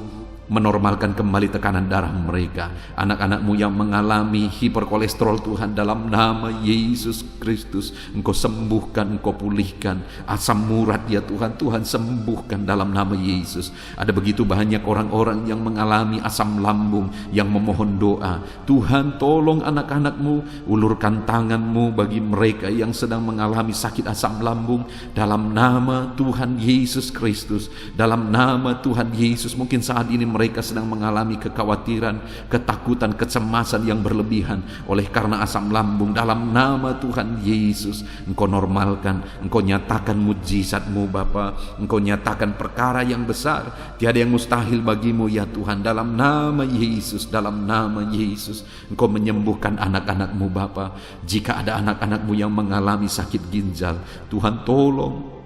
menormalkan kembali tekanan darah mereka. Anak-anak-Mu yang mengalami hiperkolesterol Tuhan, dalam nama Yesus Kristus, Engkau sembuhkan, Engkau pulihkan. Asam urat ya Tuhan, Tuhan sembuhkan dalam nama Yesus. Ada begitu banyak orang-orang yang mengalami asam lambung yang memohon doa. Tuhan tolong anak-anak-Mu, ulurkan tangan-Mu bagi mereka yang sedang mengalami sakit asam lambung dalam nama Tuhan Yesus Kristus. Dalam nama Tuhan Yesus, mungkin saat ini mereka sedang mengalami kekhawatiran, ketakutan, kecemasan yang berlebihan oleh karena asam lambung. Dalam nama Tuhan Yesus, Engkau normalkan, Engkau nyatakan mujizat-Mu Bapa. Engkau nyatakan perkara yang besar, tiada yang mustahil bagi-Mu ya Tuhan. Dalam nama Yesus, dalam nama Yesus, Engkau menyembuhkan anak-anak-Mu Bapa. Jika ada anak-anak-Mu yang mengalami sakit ginjal, Tuhan tolong,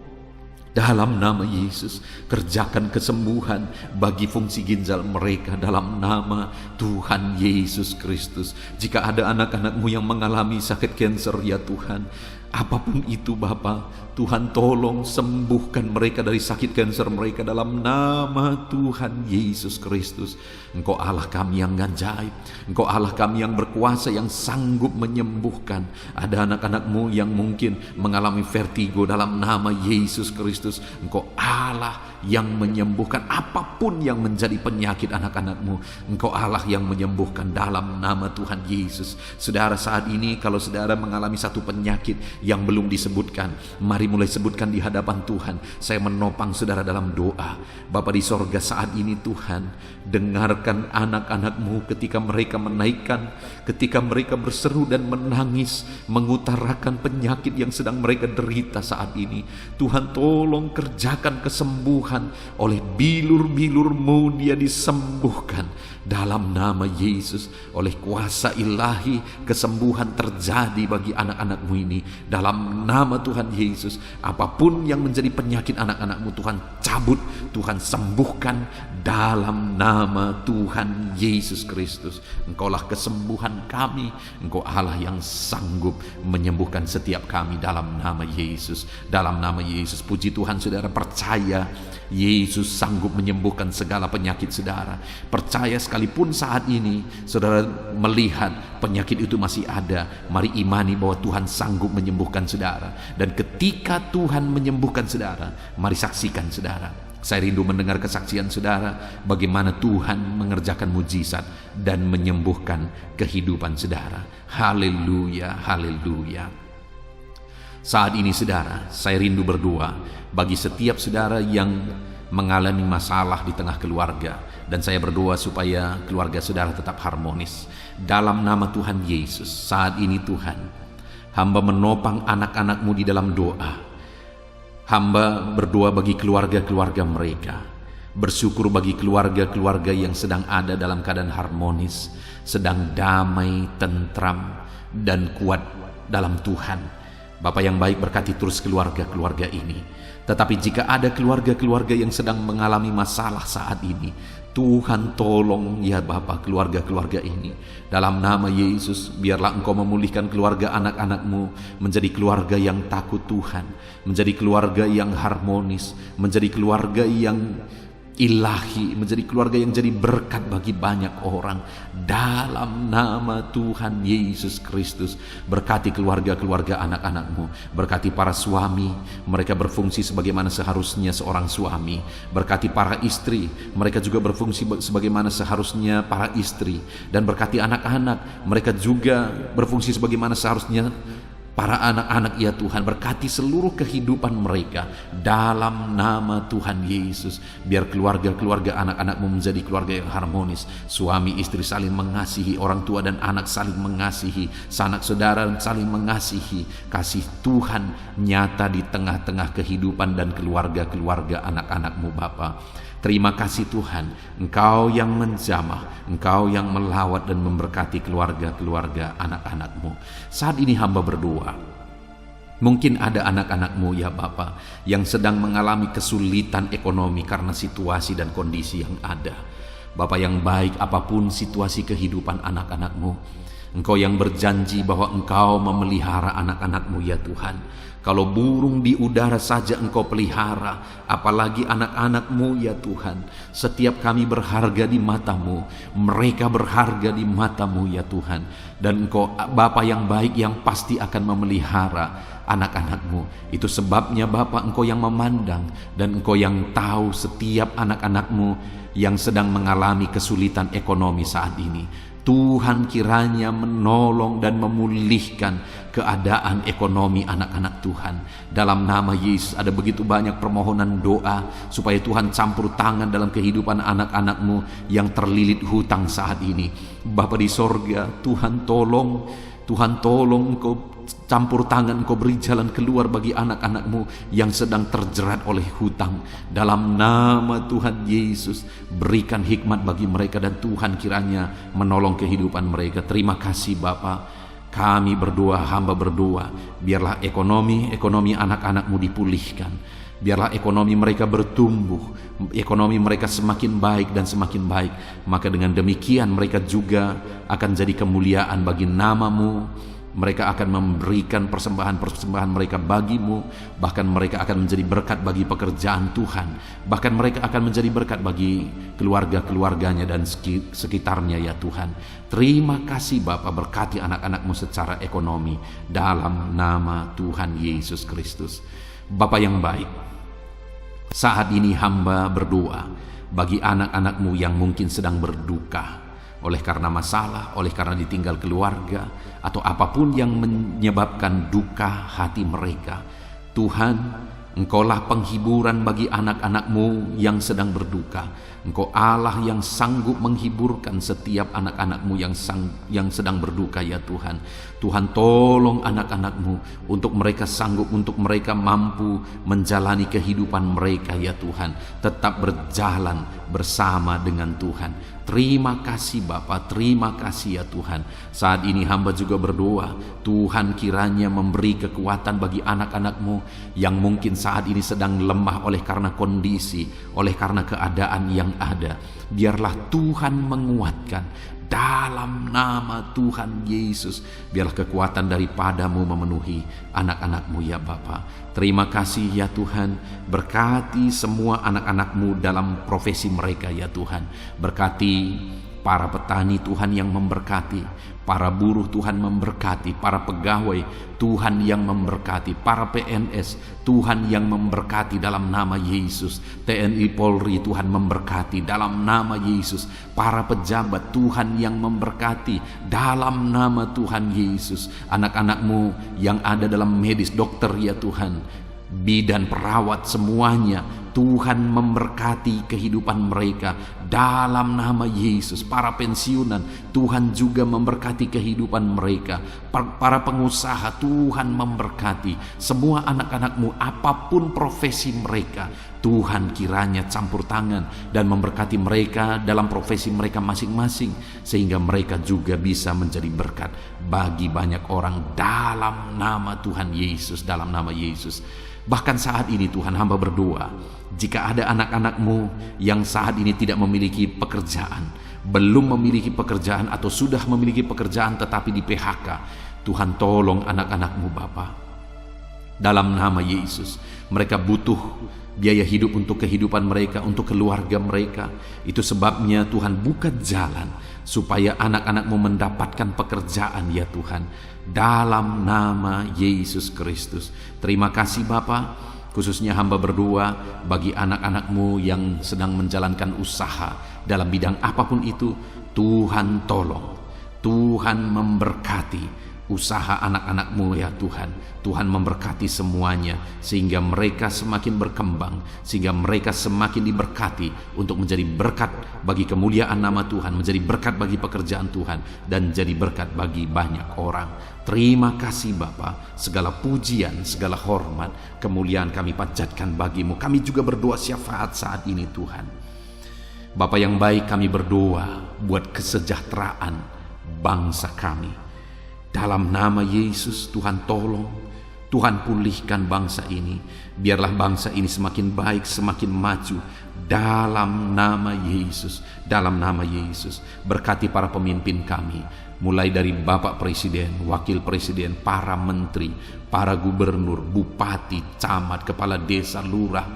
dalam nama Yesus, kerjakan kesembuhan bagi fungsi ginjal mereka dalam nama Tuhan Yesus Kristus. Jika ada anak-anak-Mu yang mengalami sakit kanker ya Tuhan, apapun itu Bapa, Tuhan tolong sembuhkan mereka dari sakit kanker mereka dalam nama Tuhan Yesus Kristus. Engkau Allah kami yang ajaib, Engkau Allah kami yang berkuasa, yang sanggup menyembuhkan. Ada anak-anak-Mu yang mungkin mengalami vertigo, dalam nama Yesus Kristus, Engkau Allah yang menyembuhkan apapun yang menjadi penyakit anak-anak-Mu. Engkau Allah yang menyembuhkan dalam nama Tuhan Yesus. Saudara, saat ini kalau saudara mengalami satu penyakit yang belum disebutkan, mari mulai sebutkan di hadapan Tuhan. Saya menopang saudara dalam doa. Bapa di sorga, saat ini Tuhan, dengarkan anak-anak-Mu ketika mereka menaikkan, ketika mereka berseru dan menangis, mengutarakan penyakit yang sedang mereka derita saat ini. Tuhan tolong kerjakan kesembuhan. Oleh bilur-bilur-Mu dia disembuhkan. Dalam nama Yesus, oleh kuasa ilahi, kesembuhan terjadi bagi anak-anakmu ini. Dalam nama Tuhan Yesus, apapun yang menjadi penyakit anak-anakmu, Tuhan cabut, Tuhan sembuhkan dalam nama Tuhan Yesus Kristus. Engkaulah kesembuhan kami, Engkau Allah yang sanggup menyembuhkan setiap kami dalam nama Yesus. Dalam nama Yesus, puji Tuhan, saudara percaya Yesus sanggup menyembuhkan segala penyakit saudara. Percaya sekalipun saat ini saudara melihat penyakit itu masih ada, mari imani bahwa Tuhan sanggup menyembuhkan saudara. Dan ketika Tuhan menyembuhkan saudara, mari saksikan saudara. Saya rindu mendengar kesaksian saudara bagaimana Tuhan mengerjakan mujizat dan menyembuhkan kehidupan saudara. Haleluya, haleluya. Saat ini saudara, saya rindu berdoa bagi setiap saudara yang mengalami masalah di tengah keluarga, dan saya berdoa supaya keluarga saudara tetap harmonis. Dalam nama Tuhan Yesus, saat ini Tuhan, hamba menopang anak-anakmu di dalam doa. Hamba berdoa bagi keluarga-keluarga mereka, bersyukur bagi keluarga-keluarga yang sedang ada dalam keadaan harmonis, sedang damai, tentram, dan kuat dalam Tuhan. Bapa yang baik, berkati terus keluarga-keluarga ini. Tetapi jika ada keluarga-keluarga yang sedang mengalami masalah saat ini, Tuhan tolong ya Bapa keluarga-keluarga ini. Dalam nama Yesus, biarlah Engkau memulihkan keluarga anak-anakmu menjadi keluarga yang takut Tuhan, menjadi keluarga yang harmonis, menjadi keluarga yang ilahi, menjadi keluarga yang jadi berkat bagi banyak orang. Dalam nama Tuhan Yesus Kristus, berkati keluarga-keluarga anak-anakmu, berkati para suami, mereka berfungsi sebagaimana seharusnya seorang suami, berkati para istri, mereka juga berfungsi sebagaimana seharusnya para istri, dan berkati anak-anak, mereka juga berfungsi sebagaimana seharusnya para anak-anak ya Tuhan. Berkati seluruh kehidupan mereka dalam nama Tuhan Yesus. Biar keluarga-keluarga anak-anakmu menjadi keluarga yang harmonis, suami istri saling mengasihi, orang tua dan anak saling mengasihi, sanak saudara saling mengasihi. Kasih Tuhan nyata di tengah-tengah kehidupan dan keluarga-keluarga anak-anakmu Bapa. Terima kasih Tuhan, Engkau yang menjamah, Engkau yang melawat dan memberkati keluarga-keluarga anak-anakmu. Saat ini hamba berdoa, mungkin ada anak-anakmu ya Bapa yang sedang mengalami kesulitan ekonomi karena situasi dan kondisi yang ada. Bapa yang baik, apapun situasi kehidupan anak-anakmu, Engkau yang berjanji bahwa Engkau memelihara anak-anakmu ya Tuhan. Kalau burung di udara saja Engkau pelihara, apalagi anak-anakmu ya Tuhan. Setiap kami berharga di mata-Mu, mereka berharga di mata-Mu ya Tuhan. Dan Engkau Bapa yang baik yang pasti akan memelihara anak-anakmu. Itu sebabnya Bapa, Engkau yang memandang dan Engkau yang tahu setiap anak-anakmu yang sedang mengalami kesulitan ekonomi saat ini. Tuhan kiranya menolong dan memulihkan keadaan ekonomi anak-anak Tuhan. Dalam nama Yesus, ada begitu banyak permohonan doa supaya Tuhan campur tangan dalam kehidupan anak-anakmu yang terlilit hutang saat ini. Bapa di sorga, Tuhan tolong Engkau campur tangan, Engkau beri jalan keluar bagi anak-anakmu yang sedang terjerat oleh hutang. Dalam nama Tuhan Yesus, berikan hikmat bagi mereka dan Tuhan kiranya menolong kehidupan mereka. Terima kasih Bapa. Kami berdoa, hamba berdoa, biarlah ekonomi anak-anakmu dipulihkan. Biarlah ekonomi mereka bertumbuh, ekonomi mereka semakin baik dan semakin baik. Maka dengan demikian mereka juga akan jadi kemuliaan bagi nama-Mu. Mereka akan memberikan persembahan-persembahan mereka bagi-Mu. Bahkan mereka akan menjadi berkat bagi pekerjaan Tuhan. Bahkan mereka akan menjadi berkat bagi keluarga-keluarganya dan sekitarnya ya Tuhan. Terima kasih Bapa, berkati anak-anak-Mu secara ekonomi dalam nama Tuhan Yesus Kristus. Bapa yang baik, saat ini hamba berdoa bagi anak-anak-Mu yang mungkin sedang berduka oleh karena masalah, oleh karena ditinggal keluarga, atau apapun yang menyebabkan duka hati mereka. Tuhan, Engkaulah penghiburan bagi anak-anak-Mu yang sedang berduka. Engkau Allah yang sanggup menghiburkan setiap anak-anak-Mu yang sedang berduka ya Tuhan. Tuhan tolong anak-anak-Mu untuk mereka sanggup, untuk mereka mampu menjalani kehidupan mereka ya Tuhan. Tetap berjalan bersama dengan Tuhan. Terima kasih Bapa, terima kasih ya Tuhan. Saat ini hamba juga berdoa, Tuhan kiranya memberi kekuatan bagi anak-anak-Mu yang mungkin saat ini sedang lemah oleh karena kondisi, oleh karena keadaan yang ada. Biarlah Tuhan menguatkan dalam nama Tuhan Yesus. Biarlah kekuatan daripadamu memenuhi anak-anak-Mu ya Bapa. Terima kasih ya Tuhan. Berkati semua anak-anak-Mu dalam profesi mereka ya Tuhan. Berkati para petani Tuhan yang memberkati, para buruh Tuhan memberkati, para pegawai Tuhan yang memberkati, para PNS Tuhan yang memberkati dalam nama Yesus. TNI Polri Tuhan memberkati dalam nama Yesus. Para pejabat Tuhan yang memberkati dalam nama Tuhan Yesus. Anak-anak-Mu yang ada dalam medis, dokter ya Tuhan, bidan, perawat, semuanya Tuhan memberkati kehidupan mereka dalam nama Yesus. Para pensiunan Tuhan juga memberkati kehidupan mereka. Para pengusaha Tuhan memberkati. Semua anak-anak-Mu apapun profesi mereka, Tuhan kiranya campur tangan dan memberkati mereka dalam profesi mereka masing-masing, sehingga mereka juga bisa menjadi berkat bagi banyak orang dalam nama Tuhan Yesus, dalam nama Yesus. Bahkan saat ini Tuhan, hamba berdoa, jika ada anak-anak-Mu yang saat ini tidak memiliki pekerjaan, belum memiliki pekerjaan atau sudah memiliki pekerjaan tetapi di PHK, Tuhan tolong anak-anak-Mu Bapa. Dalam nama Yesus, mereka butuh biaya hidup untuk kehidupan mereka, untuk keluarga mereka. Itu sebabnya Tuhan buka jalan supaya anak-anak-Mu mendapatkan pekerjaan ya Tuhan, dalam nama Yesus Kristus. Terima kasih Bapa. Khususnya hamba berdoa bagi anak-anak-Mu yang sedang menjalankan usaha dalam bidang apapun itu. Tuhan tolong, Tuhan memberkati usaha anak-anak-Mu ya Tuhan. Tuhan memberkati semuanya sehingga mereka semakin berkembang, sehingga mereka semakin diberkati untuk menjadi berkat bagi kemuliaan nama Tuhan, menjadi berkat bagi pekerjaan Tuhan, dan jadi berkat bagi banyak orang. Terima kasih Bapa. Segala pujian, segala hormat, kemuliaan kami panjatkan bagi-Mu. Kami juga berdoa syafaat saat ini Tuhan. Bapa yang baik, kami berdoa buat kesejahteraan bangsa kami. Dalam nama Yesus, Tuhan tolong, Tuhan pulihkan bangsa ini. Biarlah bangsa ini semakin baik, semakin maju. Dalam nama Yesus, dalam nama Yesus. Berkati para pemimpin kami, mulai dari Bapak Presiden, Wakil Presiden, para menteri, para gubernur, bupati, camat, kepala desa, lurah,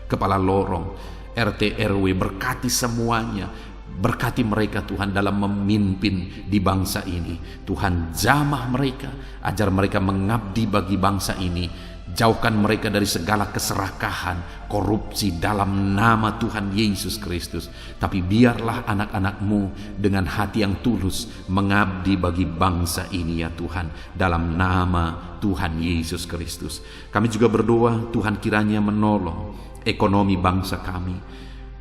kepala lorong, RT RW. Berkati semuanya. Berkati mereka Tuhan dalam memimpin di bangsa ini. Tuhan jamah mereka, ajar mereka mengabdi bagi bangsa ini. Jauhkan mereka dari segala keserakahan, korupsi dalam nama Tuhan Yesus Kristus. Tapi biarlah anak-anak-Mu dengan hati yang tulus mengabdi bagi bangsa ini ya Tuhan, dalam nama Tuhan Yesus Kristus. Kami juga berdoa Tuhan kiranya menolong ekonomi bangsa kami.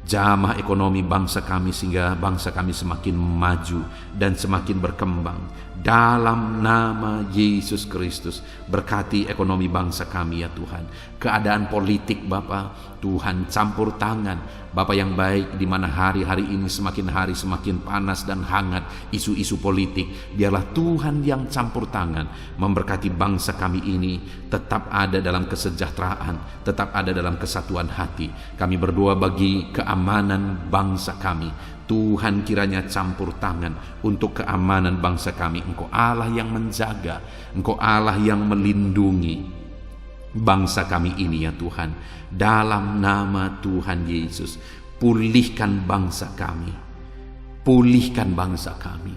Jamah ekonomi bangsa kami sehingga bangsa kami semakin maju dan semakin berkembang. Dalam nama Yesus Kristus, berkati ekonomi bangsa kami ya Tuhan. Keadaan politik Bapa, Tuhan campur tangan. Bapa yang baik, di mana hari-hari ini semakin hari semakin panas dan hangat isu-isu politik. Biarlah Tuhan yang campur tangan memberkati bangsa kami ini tetap ada dalam kesejahteraan, tetap ada dalam kesatuan hati. Kami berdoa bagi keamanan bangsa kami. Tuhan kiranya campur tangan untuk keamanan bangsa kami. Engkau Allah yang menjaga, Engkau Allah yang melindungi bangsa kami ini ya Tuhan. Dalam nama Tuhan Yesus, pulihkan bangsa kami, pulihkan bangsa kami.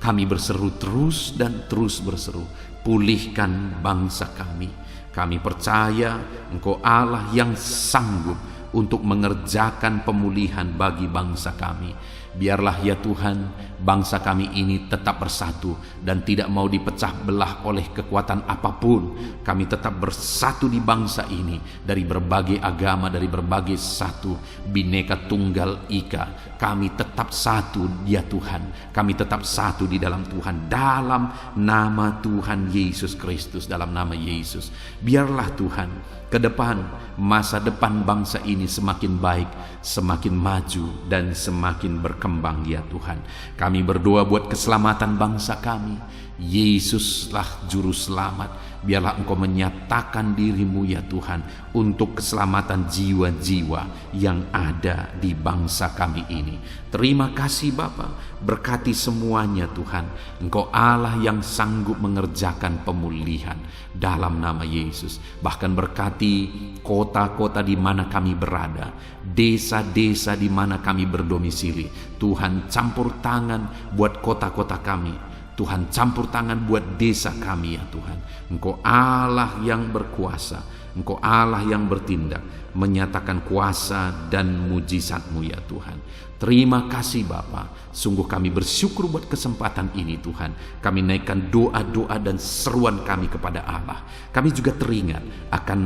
Kami berseru terus dan terus berseru, pulihkan bangsa kami. Kami percaya Engkau Allah yang sanggup untuk mengerjakan pemulihan bagi bangsa kami. Biarlah ya Tuhan, bangsa kami ini tetap bersatu dan tidak mau dipecah belah oleh kekuatan apapun. Kami tetap bersatu di bangsa ini, dari berbagai agama, dari berbagai satu, Bhinneka Tunggal Ika. Kami tetap satu ya Tuhan, kami tetap satu di dalam Tuhan, dalam nama Tuhan Yesus Kristus, dalam nama Yesus. Biarlah Tuhan, ke depan, masa depan bangsa ini semakin baik, semakin maju dan semakin berkembang berkembang ya Tuhan. Kami berdoa buat keselamatan bangsa kami. Yesuslah juru selamat. Biarlah Engkau menyatakan diri-Mu ya Tuhan untuk keselamatan jiwa-jiwa yang ada di bangsa kami ini. Terima kasih Bapa, berkati semuanya Tuhan. Engkau Allah yang sanggup mengerjakan pemulihan dalam nama Yesus. Bahkan berkati kota-kota di mana kami berada, desa-desa di mana kami berdomisili. Tuhan campur tangan buat kota-kota kami. Tuhan campur tangan buat desa kami ya Tuhan. Engkau Allah yang berkuasa, Engkau Allah yang bertindak, menyatakan kuasa dan mujizat-Mu ya Tuhan. Terima kasih Bapa, sungguh kami bersyukur buat kesempatan ini Tuhan. Kami naikkan doa-doa dan seruan kami kepada Allah. Kami juga teringat akan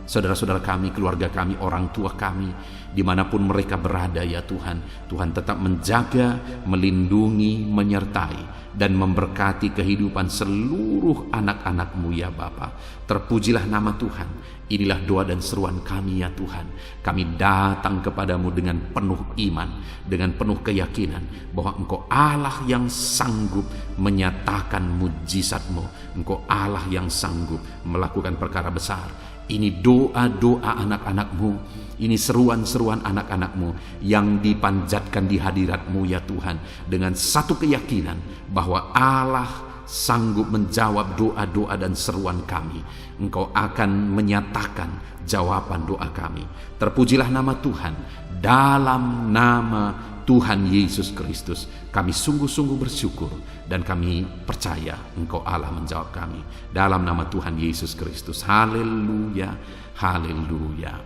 saudara-saudara kami, keluarga kami, orang tua kami, dimanapun mereka berada ya Tuhan. Tuhan tetap menjaga, melindungi, menyertai, dan memberkati kehidupan seluruh anak-anak-Mu ya Bapa. Terpujilah nama Tuhan. Inilah doa dan seruan kami ya Tuhan. Kami datang kepadamu dengan penuh iman, dengan penuh keyakinan bahwa Engkau Allah yang sanggup menyatakan mujizat-Mu. Engkau Allah yang sanggup melakukan perkara besar. Ini doa-doa anak-anak-Mu, ini seruan-seruan anak-anak-Mu yang dipanjatkan di hadirat-Mu ya Tuhan, dengan satu keyakinan bahwa Allah sanggup menjawab doa-doa dan seruan kami. Engkau akan menyatakan jawaban doa kami. Terpujilah nama Tuhan. Dalam nama Tuhan Yesus Kristus kami sungguh-sungguh bersyukur dan kami percaya Engkau Allah menjawab kami. Dalam nama Tuhan Yesus Kristus. Haleluya, haleluya.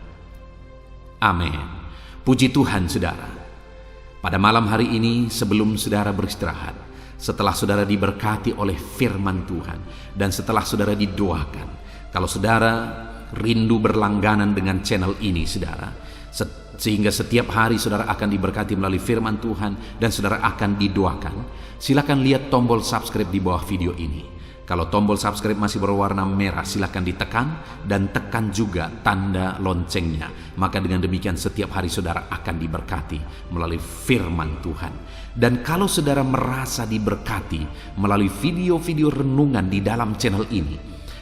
Amin. Puji Tuhan saudara. Pada malam hari ini sebelum saudara beristirahat, setelah saudara diberkati oleh firman Tuhan, dan setelah saudara didoakan, kalau saudara rindu berlangganan dengan channel ini saudara, sehingga setiap hari saudara akan diberkati melalui firman Tuhan dan saudara akan didoakan, silakan lihat tombol subscribe di bawah video ini. Kalau tombol subscribe masih berwarna merah, silakan ditekan dan tekan juga tanda loncengnya. Maka dengan demikian setiap hari saudara akan diberkati melalui firman Tuhan. Dan kalau saudara merasa diberkati melalui video-video renungan di dalam channel ini,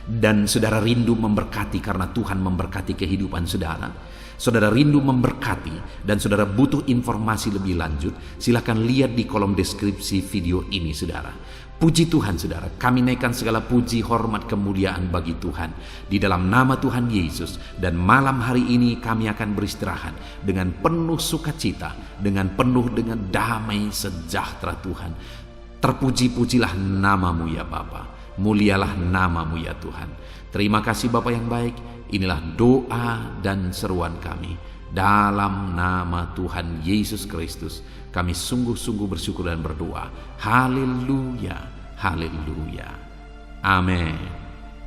dan saudara rindu memberkati karena Tuhan memberkati kehidupan saudara, saudara rindu memberkati dan saudara butuh informasi lebih lanjut, silakan lihat di kolom deskripsi video ini saudara. Puji Tuhan saudara, kami naikkan segala puji, hormat, kemuliaan bagi Tuhan di dalam nama Tuhan Yesus. Dan malam hari ini kami akan beristirahat dengan penuh sukacita, dengan penuh dengan damai sejahtera Tuhan. Terpuji-pujilah namamu ya Bapa, mulialah namamu ya Tuhan. Terima kasih Bapa yang baik. Inilah doa dan seruan kami dalam nama Tuhan Yesus Kristus. Kami sungguh-sungguh bersyukur dan berdoa. Haleluya, haleluya. Amin.